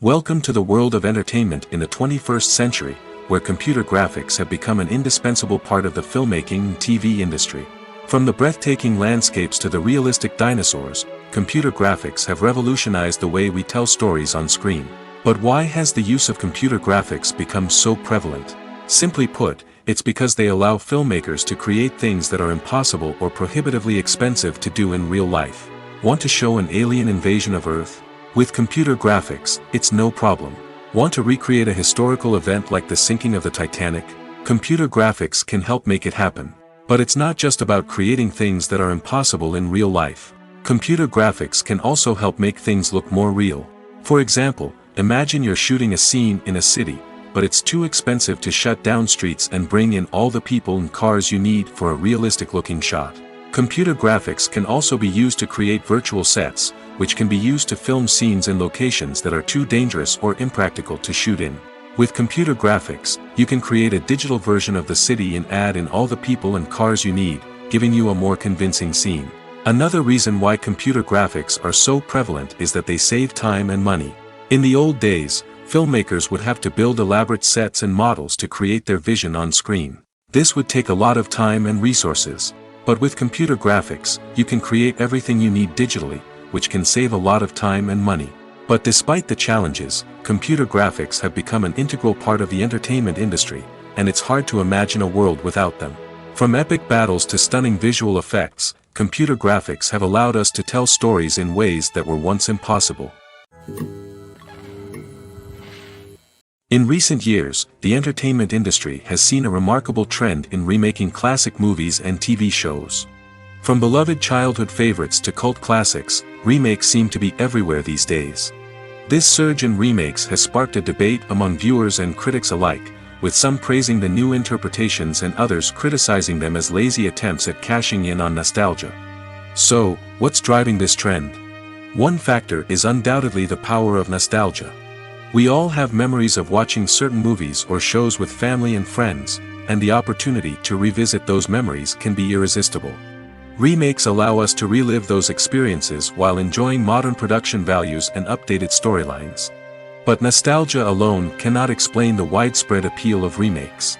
Welcome to the world of entertainment in the 21st century, where computer graphics have become an indispensable part of the filmmaking and TV industry. From the breathtaking landscapes to the realistic dinosaurs, computer graphics have revolutionized the way we tell stories on screen. But why has the use of computer graphics become so prevalent? Simply put, it's because they allow filmmakers to create things that are impossible or prohibitively expensive to do in real life. Want to show an alien invasion of Earth? With computer graphics, it's no problem. Want to recreate a historical event like the sinking of the Titanic? Computer graphics can help make it happen. But it's not just about creating things that are impossible in real life. Computer graphics can also help make things look more real. For example, imagine you're shooting a scene in a city, but it's too expensive to shut down streets and bring in all the people and cars you need for a realistic-looking shot. Computer graphics can also be used to create virtual sets, which can be used to film scenes in locations that are too dangerous or impractical to shoot in. With computer graphics, you can create a digital version of the city and add in all the people and cars you need, giving you a more convincing scene. Another reason why computer graphics are so prevalent is that they save time and money. In the old days, filmmakers would have to build elaborate sets and models to create their vision on screen. This would take a lot of time and resources. But with computer graphics, you can create everything you need digitally, which can save a lot of time and money. But despite the challenges, computer graphics have become an integral part of the entertainment industry, and it's hard to imagine a world without them. From epic battles to stunning visual effects, computer graphics have allowed us to tell stories in ways that were once impossible. In recent years, the entertainment industry has seen a remarkable trend in remaking classic movies and TV shows. From beloved childhood favorites to cult classics, remakes seem to be everywhere these days. This surge in remakes has sparked a debate among viewers and critics alike, with some praising the new interpretations and others criticizing them as lazy attempts at cashing in on nostalgia. So, what's driving this trend? One factor is undoubtedly the power of nostalgia. We all have memories of watching certain movies or shows with family and friends, and the opportunity to revisit those memories can be irresistible. Remakes allow us to relive those experiences while enjoying modern production values and updated storylines. But nostalgia alone cannot explain the widespread appeal of remakes.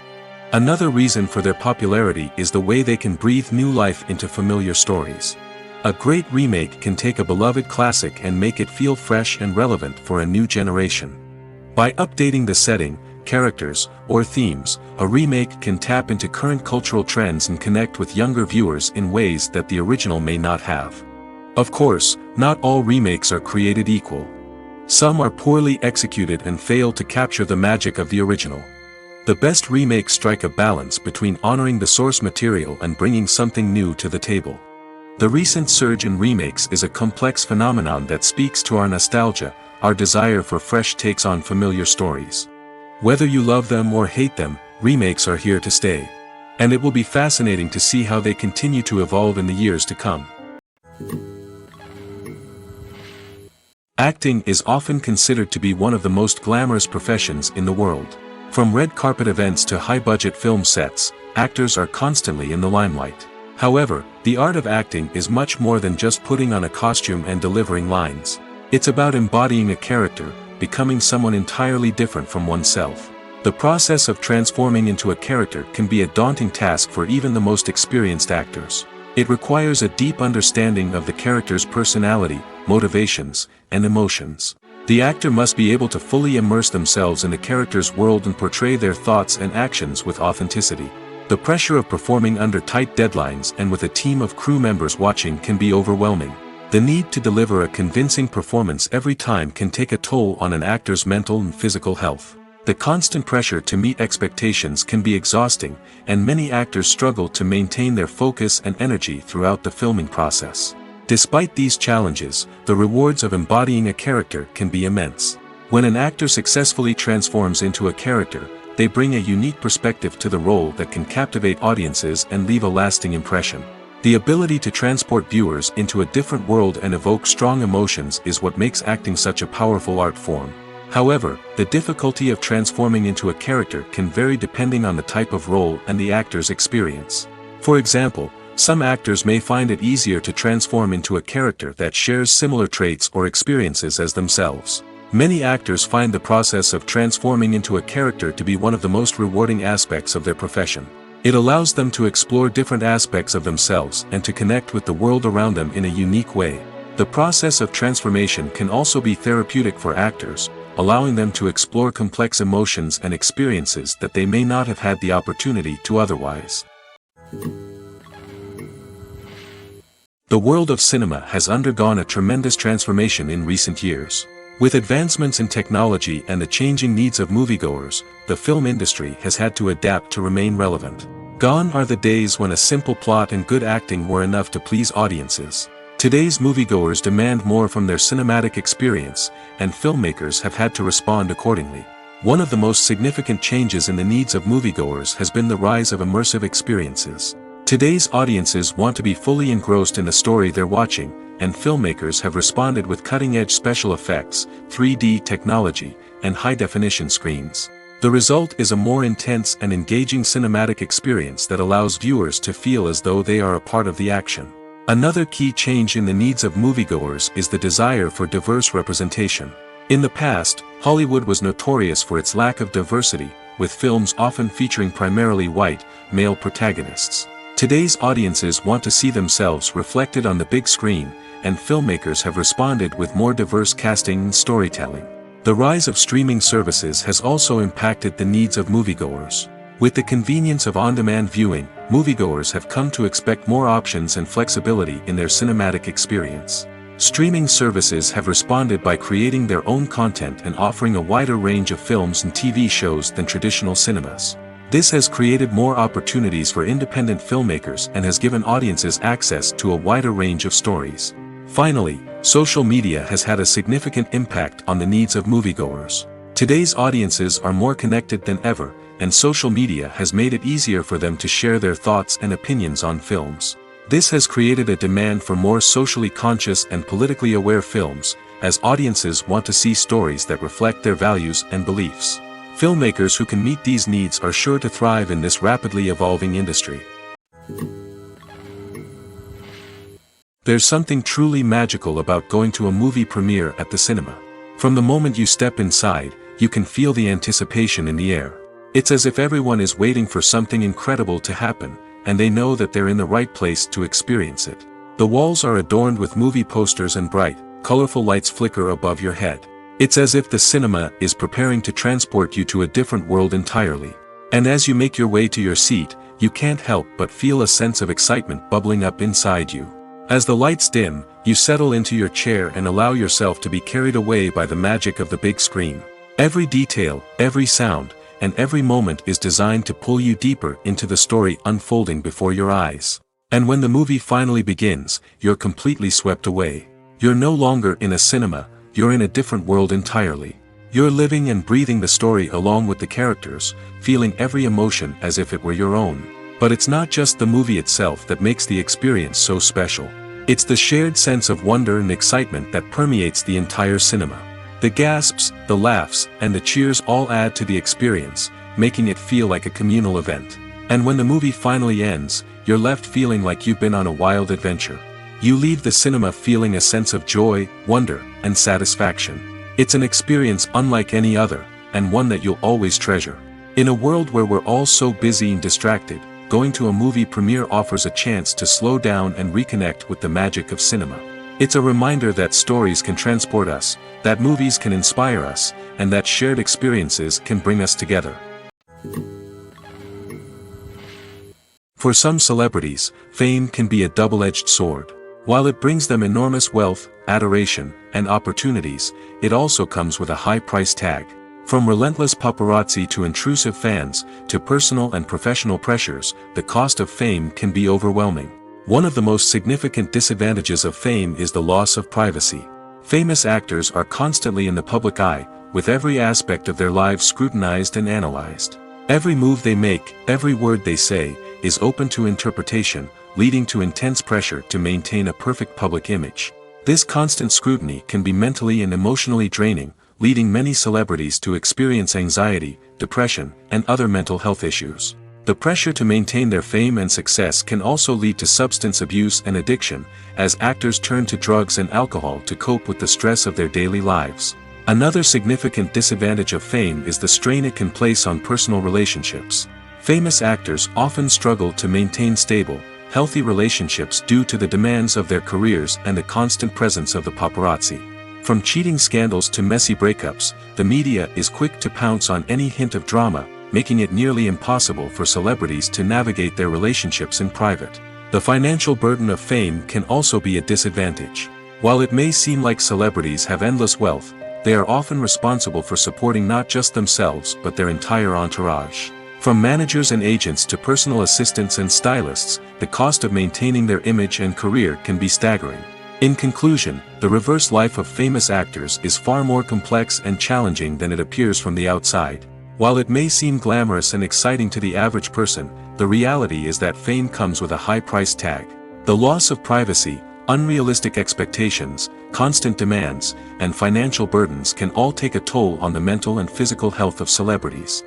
Another reason for their popularity is the way they can breathe new life into familiar stories. A great remake can take a beloved classic and make it feel fresh and relevant for a new generation. By updating the setting, characters, or themes, a remake can tap into current cultural trends and connect with younger viewers in ways that the original may not have. Of course, not all remakes are created equal. Some are poorly executed and fail to capture the magic of the original. The best remakes strike a balance between honoring the source material and bringing something new to the table. The recent surge in remakes is a complex phenomenon that speaks to our nostalgia, our desire for fresh takes on familiar stories. Whether you love them or hate them, remakes are here to stay. And it will be fascinating to see how they continue to evolve in the years to come. Acting is often considered to be one of the most glamorous professions in the world. From red carpet events to high-budget film sets, actors are constantly in the limelight. However, the art of acting is much more than just putting on a costume and delivering lines. It's about embodying a character, becoming someone entirely different from oneself. The process of transforming into a character can be a daunting task for even the most experienced actors. It requires a deep understanding of the character's personality, motivations, and emotions. The actor must be able to fully immerse themselves in the character's world and portray their thoughts and actions with authenticity. The pressure of performing under tight deadlines and with a team of crew members watching can be overwhelming. The need to deliver a convincing performance every time can take a toll on an actor's mental and physical health. The constant pressure to meet expectations can be exhausting, and many actors struggle to maintain their focus and energy throughout the filming process. Despite these challenges, the rewards of embodying a character can be immense. When an actor successfully transforms into a character, they bring a unique perspective to the role that can captivate audiences and leave a lasting impression. The ability to transport viewers into a different world and evoke strong emotions is what makes acting such a powerful art form. However, the difficulty of transforming into a character can vary depending on the type of role and the actor's experience. For example, some actors may find it easier to transform into a character that shares similar traits or experiences as themselves. Many actors find the process of transforming into a character to be one of the most rewarding aspects of their profession. It allows them to explore different aspects of themselves and to connect with the world around them in a unique way. The process of transformation can also be therapeutic for actors, allowing them to explore complex emotions and experiences that they may not have had the opportunity to otherwise. The world of cinema has undergone a tremendous transformation in recent years. With advancements in technology and the changing needs of moviegoers, the film industry has had to adapt to remain relevant. Gone are the days when a simple plot and good acting were enough to please audiences. Today's moviegoers demand more from their cinematic experience, and filmmakers have had to respond accordingly. One of the most significant changes in the needs of moviegoers has been the rise of immersive experiences. Today's audiences want to be fully engrossed in the story they're watching, and filmmakers have responded with cutting-edge special effects, 3D technology, and high-definition screens. The result is a more intense and engaging cinematic experience that allows viewers to feel as though they are a part of the action. Another key change in the needs of moviegoers is the desire for diverse representation. In the past, Hollywood was notorious for its lack of diversity, with films often featuring primarily white, male protagonists. Today's audiences want to see themselves reflected on the big screen, and filmmakers have responded with more diverse casting and storytelling. The rise of streaming services has also impacted the needs of moviegoers. With the convenience of on-demand viewing, moviegoers have come to expect more options and flexibility in their cinematic experience. Streaming services have responded by creating their own content and offering a wider range of films and TV shows than traditional cinemas. This has created more opportunities for independent filmmakers and has given audiences access to a wider range of stories. Finally, social media has had a significant impact on the needs of moviegoers. Today's audiences are more connected than ever, and social media has made it easier for them to share their thoughts and opinions on films. This has created a demand for more socially conscious and politically aware films, as audiences want to see stories that reflect their values and beliefs. Filmmakers who can meet these needs are sure to thrive in this rapidly evolving industry. There's something truly magical about going to a movie premiere at the cinema. From the moment you step inside, you can feel the anticipation in the air. It's as if everyone is waiting for something incredible to happen, and they know that they're in the right place to experience it. The walls are adorned with movie posters and bright, colorful lights flicker above your head. It's as if the cinema is preparing to transport you to a different world entirely. And as you make your way to your seat, you can't help but feel a sense of excitement bubbling up inside you. As the lights dim, you settle into your chair and allow yourself to be carried away by the magic of the big screen. Every detail, every sound, and every moment is designed to pull you deeper into the story unfolding before your eyes. And when the movie finally begins, you're completely swept away. You're no longer in a cinema, you're in a different world entirely. You're living and breathing the story along with the characters, feeling every emotion as if it were your own. But it's not just the movie itself that makes the experience so special. It's the shared sense of wonder and excitement that permeates the entire cinema. The gasps, the laughs, and the cheers all add to the experience, making it feel like a communal event. And when the movie finally ends, you're left feeling like you've been on a wild adventure. You leave the cinema feeling a sense of joy, wonder, and satisfaction. It's an experience unlike any other, and one that you'll always treasure. In a world where we're all so busy and distracted, going to a movie premiere offers a chance to slow down and reconnect with the magic of cinema. It's a reminder that stories can transport us, that movies can inspire us, and that shared experiences can bring us together. For some celebrities, fame can be a double-edged sword. While it brings them enormous wealth, adoration, and opportunities, it also comes with a high price tag. From relentless paparazzi to intrusive fans, to personal and professional pressures, the cost of fame can be overwhelming. One of the most significant disadvantages of fame is the loss of privacy. Famous actors are constantly in the public eye, with every aspect of their lives scrutinized and analyzed. Every move they make, every word they say, is open to interpretation, leading to intense pressure to maintain a perfect public image. This constant scrutiny can be mentally and emotionally draining, leading many celebrities to experience anxiety, depression, and other mental health issues. The pressure to maintain their fame and success can also lead to substance abuse and addiction, as actors turn to drugs and alcohol to cope with the stress of their daily lives. Another significant disadvantage of fame is the strain it can place on personal relationships. Famous actors often struggle to maintain stable, healthy relationships due to the demands of their careers and the constant presence of the paparazzi. From cheating scandals to messy breakups, the media is quick to pounce on any hint of drama, making it nearly impossible for celebrities to navigate their relationships in private. The financial burden of fame can also be a disadvantage. While it may seem like celebrities have endless wealth, they are often responsible for supporting not just themselves but their entire entourage. From managers and agents to personal assistants and stylists, the cost of maintaining their image and career can be staggering. In conclusion, the reverse life of famous actors is far more complex and challenging than it appears from the outside. While it may seem glamorous and exciting to the average person, the reality is that fame comes with a high price tag. The loss of privacy, unrealistic expectations, constant demands, and financial burdens can all take a toll on the mental and physical health of celebrities.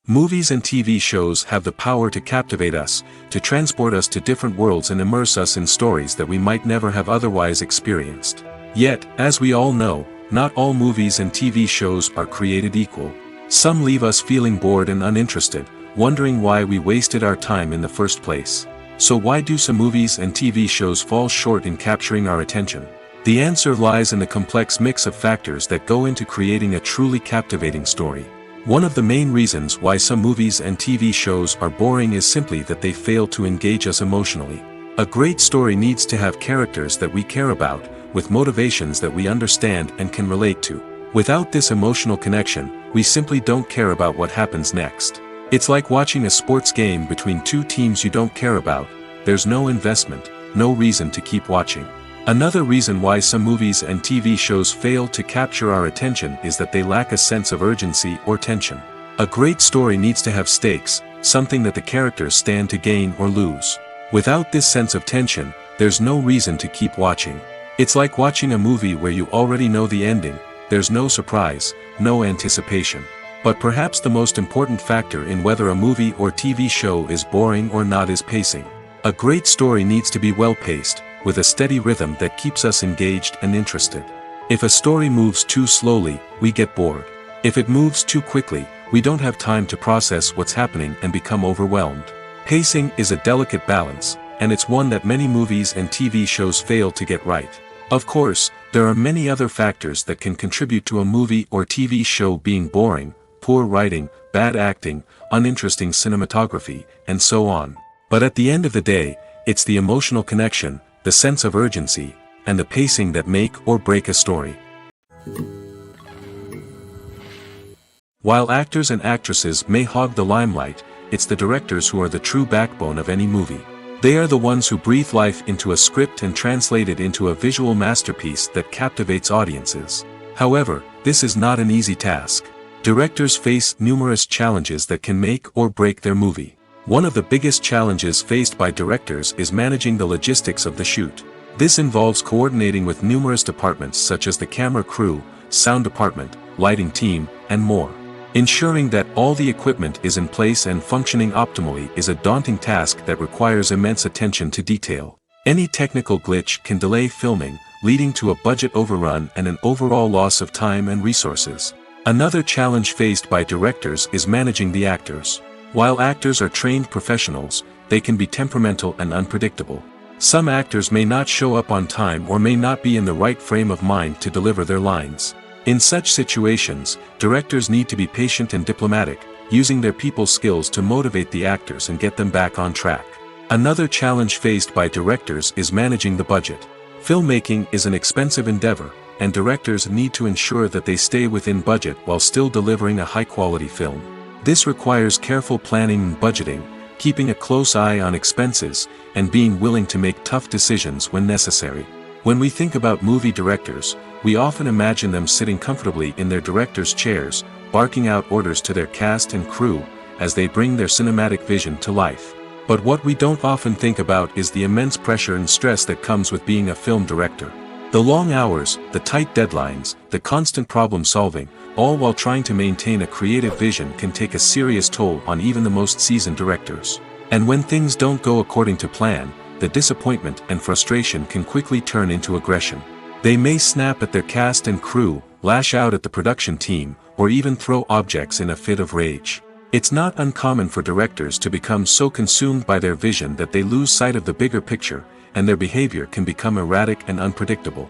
Movies and TV shows have the power to captivate us, to transport us to different worlds and immerse us in stories that we might never have otherwise experienced. Yet, as we all know, not all movies and TV shows are created equal. Some leave us feeling bored and uninterested, wondering why we wasted our time in the first place. So why do some movies and TV shows fall short in capturing our attention? The answer lies in the complex mix of factors that go into creating a truly captivating story. One of the main reasons why some movies and TV shows are boring is simply that they fail to engage us emotionally. A great story needs to have characters that we care about, with motivations that we understand and can relate to. Without this emotional connection, we simply don't care about what happens next. It's like watching a sports game between two teams you don't care about, there's no investment, no reason to keep watching. Another reason why some movies and TV shows fail to capture our attention is that they lack a sense of urgency or tension. A great story needs to have stakes, something that the characters stand to gain or lose. Without this sense of tension, there's no reason to keep watching. It's like watching a movie where you already know the ending, there's no surprise, no anticipation. But perhaps the most important factor in whether a movie or TV show is boring or not is pacing. A great story needs to be well-paced, with a steady rhythm that keeps us engaged and interested. If a story moves too slowly, we get bored. If it moves too quickly, we don't have time to process what's happening and become overwhelmed. Pacing is a delicate balance, and it's one that many movies and TV shows fail to get right. Of course, there are many other factors that can contribute to a movie or TV show being boring: poor writing, bad acting, uninteresting cinematography, and so on. But at the end of the day, it's the emotional connection, the sense of urgency, and the pacing that make or break a story. While actors and actresses may hog the limelight, it's the directors who are the true backbone of any movie. They are the ones who breathe life into a script and translate it into a visual masterpiece that captivates audiences. However, this is not an easy task. Directors face numerous challenges that can make or break their movie. One of the biggest challenges faced by directors is managing the logistics of the shoot. This involves coordinating with numerous departments such as the camera crew, sound department, lighting team, and more. Ensuring that all the equipment is in place and functioning optimally is a daunting task that requires immense attention to detail. Any technical glitch can delay filming, leading to a budget overrun and an overall loss of time and resources. Another challenge faced by directors is managing the actors. While actors are trained professionals, they can be temperamental and unpredictable. Some actors may not show up on time or may not be in the right frame of mind to deliver their lines. In such situations, directors need to be patient and diplomatic, using their people skills to motivate the actors and get them back on track. Another challenge faced by directors is managing the budget. Filmmaking is an expensive endeavor, and directors need to ensure that they stay within budget while still delivering a high-quality film. This requires careful planning and budgeting, keeping a close eye on expenses, and being willing to make tough decisions when necessary. When we think about movie directors, we often imagine them sitting comfortably in their director's chairs, barking out orders to their cast and crew, as they bring their cinematic vision to life. But what we don't often think about is the immense pressure and stress that comes with being a film director. The long hours, the tight deadlines, the constant problem solving, all while trying to maintain a creative vision can take a serious toll on even the most seasoned directors. And when things don't go according to plan, the disappointment and frustration can quickly turn into aggression. They may snap at their cast and crew, lash out at the production team, or even throw objects in a fit of rage. It's not uncommon for directors to become so consumed by their vision that they lose sight of the bigger picture, and their behavior can become erratic and unpredictable.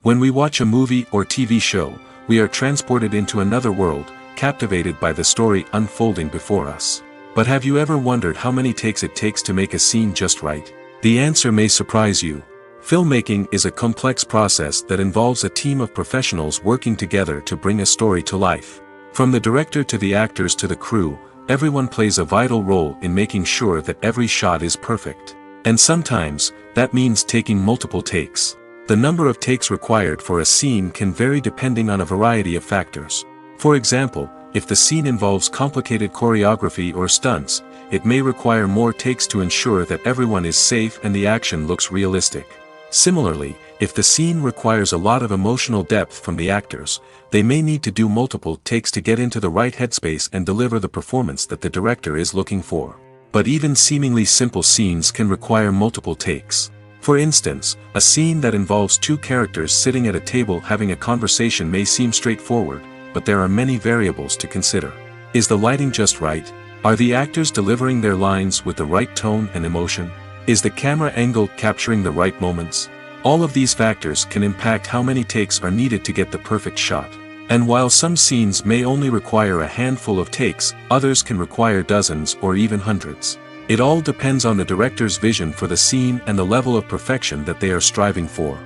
When we watch a movie or TV show, we are transported into another world, captivated by the story unfolding before us. But have you ever wondered how many takes it takes to make a scene just right? The answer may surprise you. Filmmaking is a complex process that involves a team of professionals working together to bring a story to life. From the director to the actors to the crew, everyone plays a vital role in making sure that every shot is perfect. And sometimes, that means taking multiple takes. The number of takes required for a scene can vary depending on a variety of factors. For example, if the scene involves complicated choreography or stunts, it may require more takes to ensure that everyone is safe and the action looks realistic. Similarly, if the scene requires a lot of emotional depth from the actors, they may need to do multiple takes to get into the right headspace and deliver the performance that the director is looking for. But even seemingly simple scenes can require multiple takes. For instance, a scene that involves two characters sitting at a table having a conversation may seem straightforward, but there are many variables to consider. Is the lighting just right? Are the actors delivering their lines with the right tone and emotion? Is the camera angle capturing the right moments? All of these factors can impact how many takes are needed to get the perfect shot. And while some scenes may only require a handful of takes, others can require dozens or even hundreds. It all depends on the director's vision for the scene and the level of perfection that they are striving for.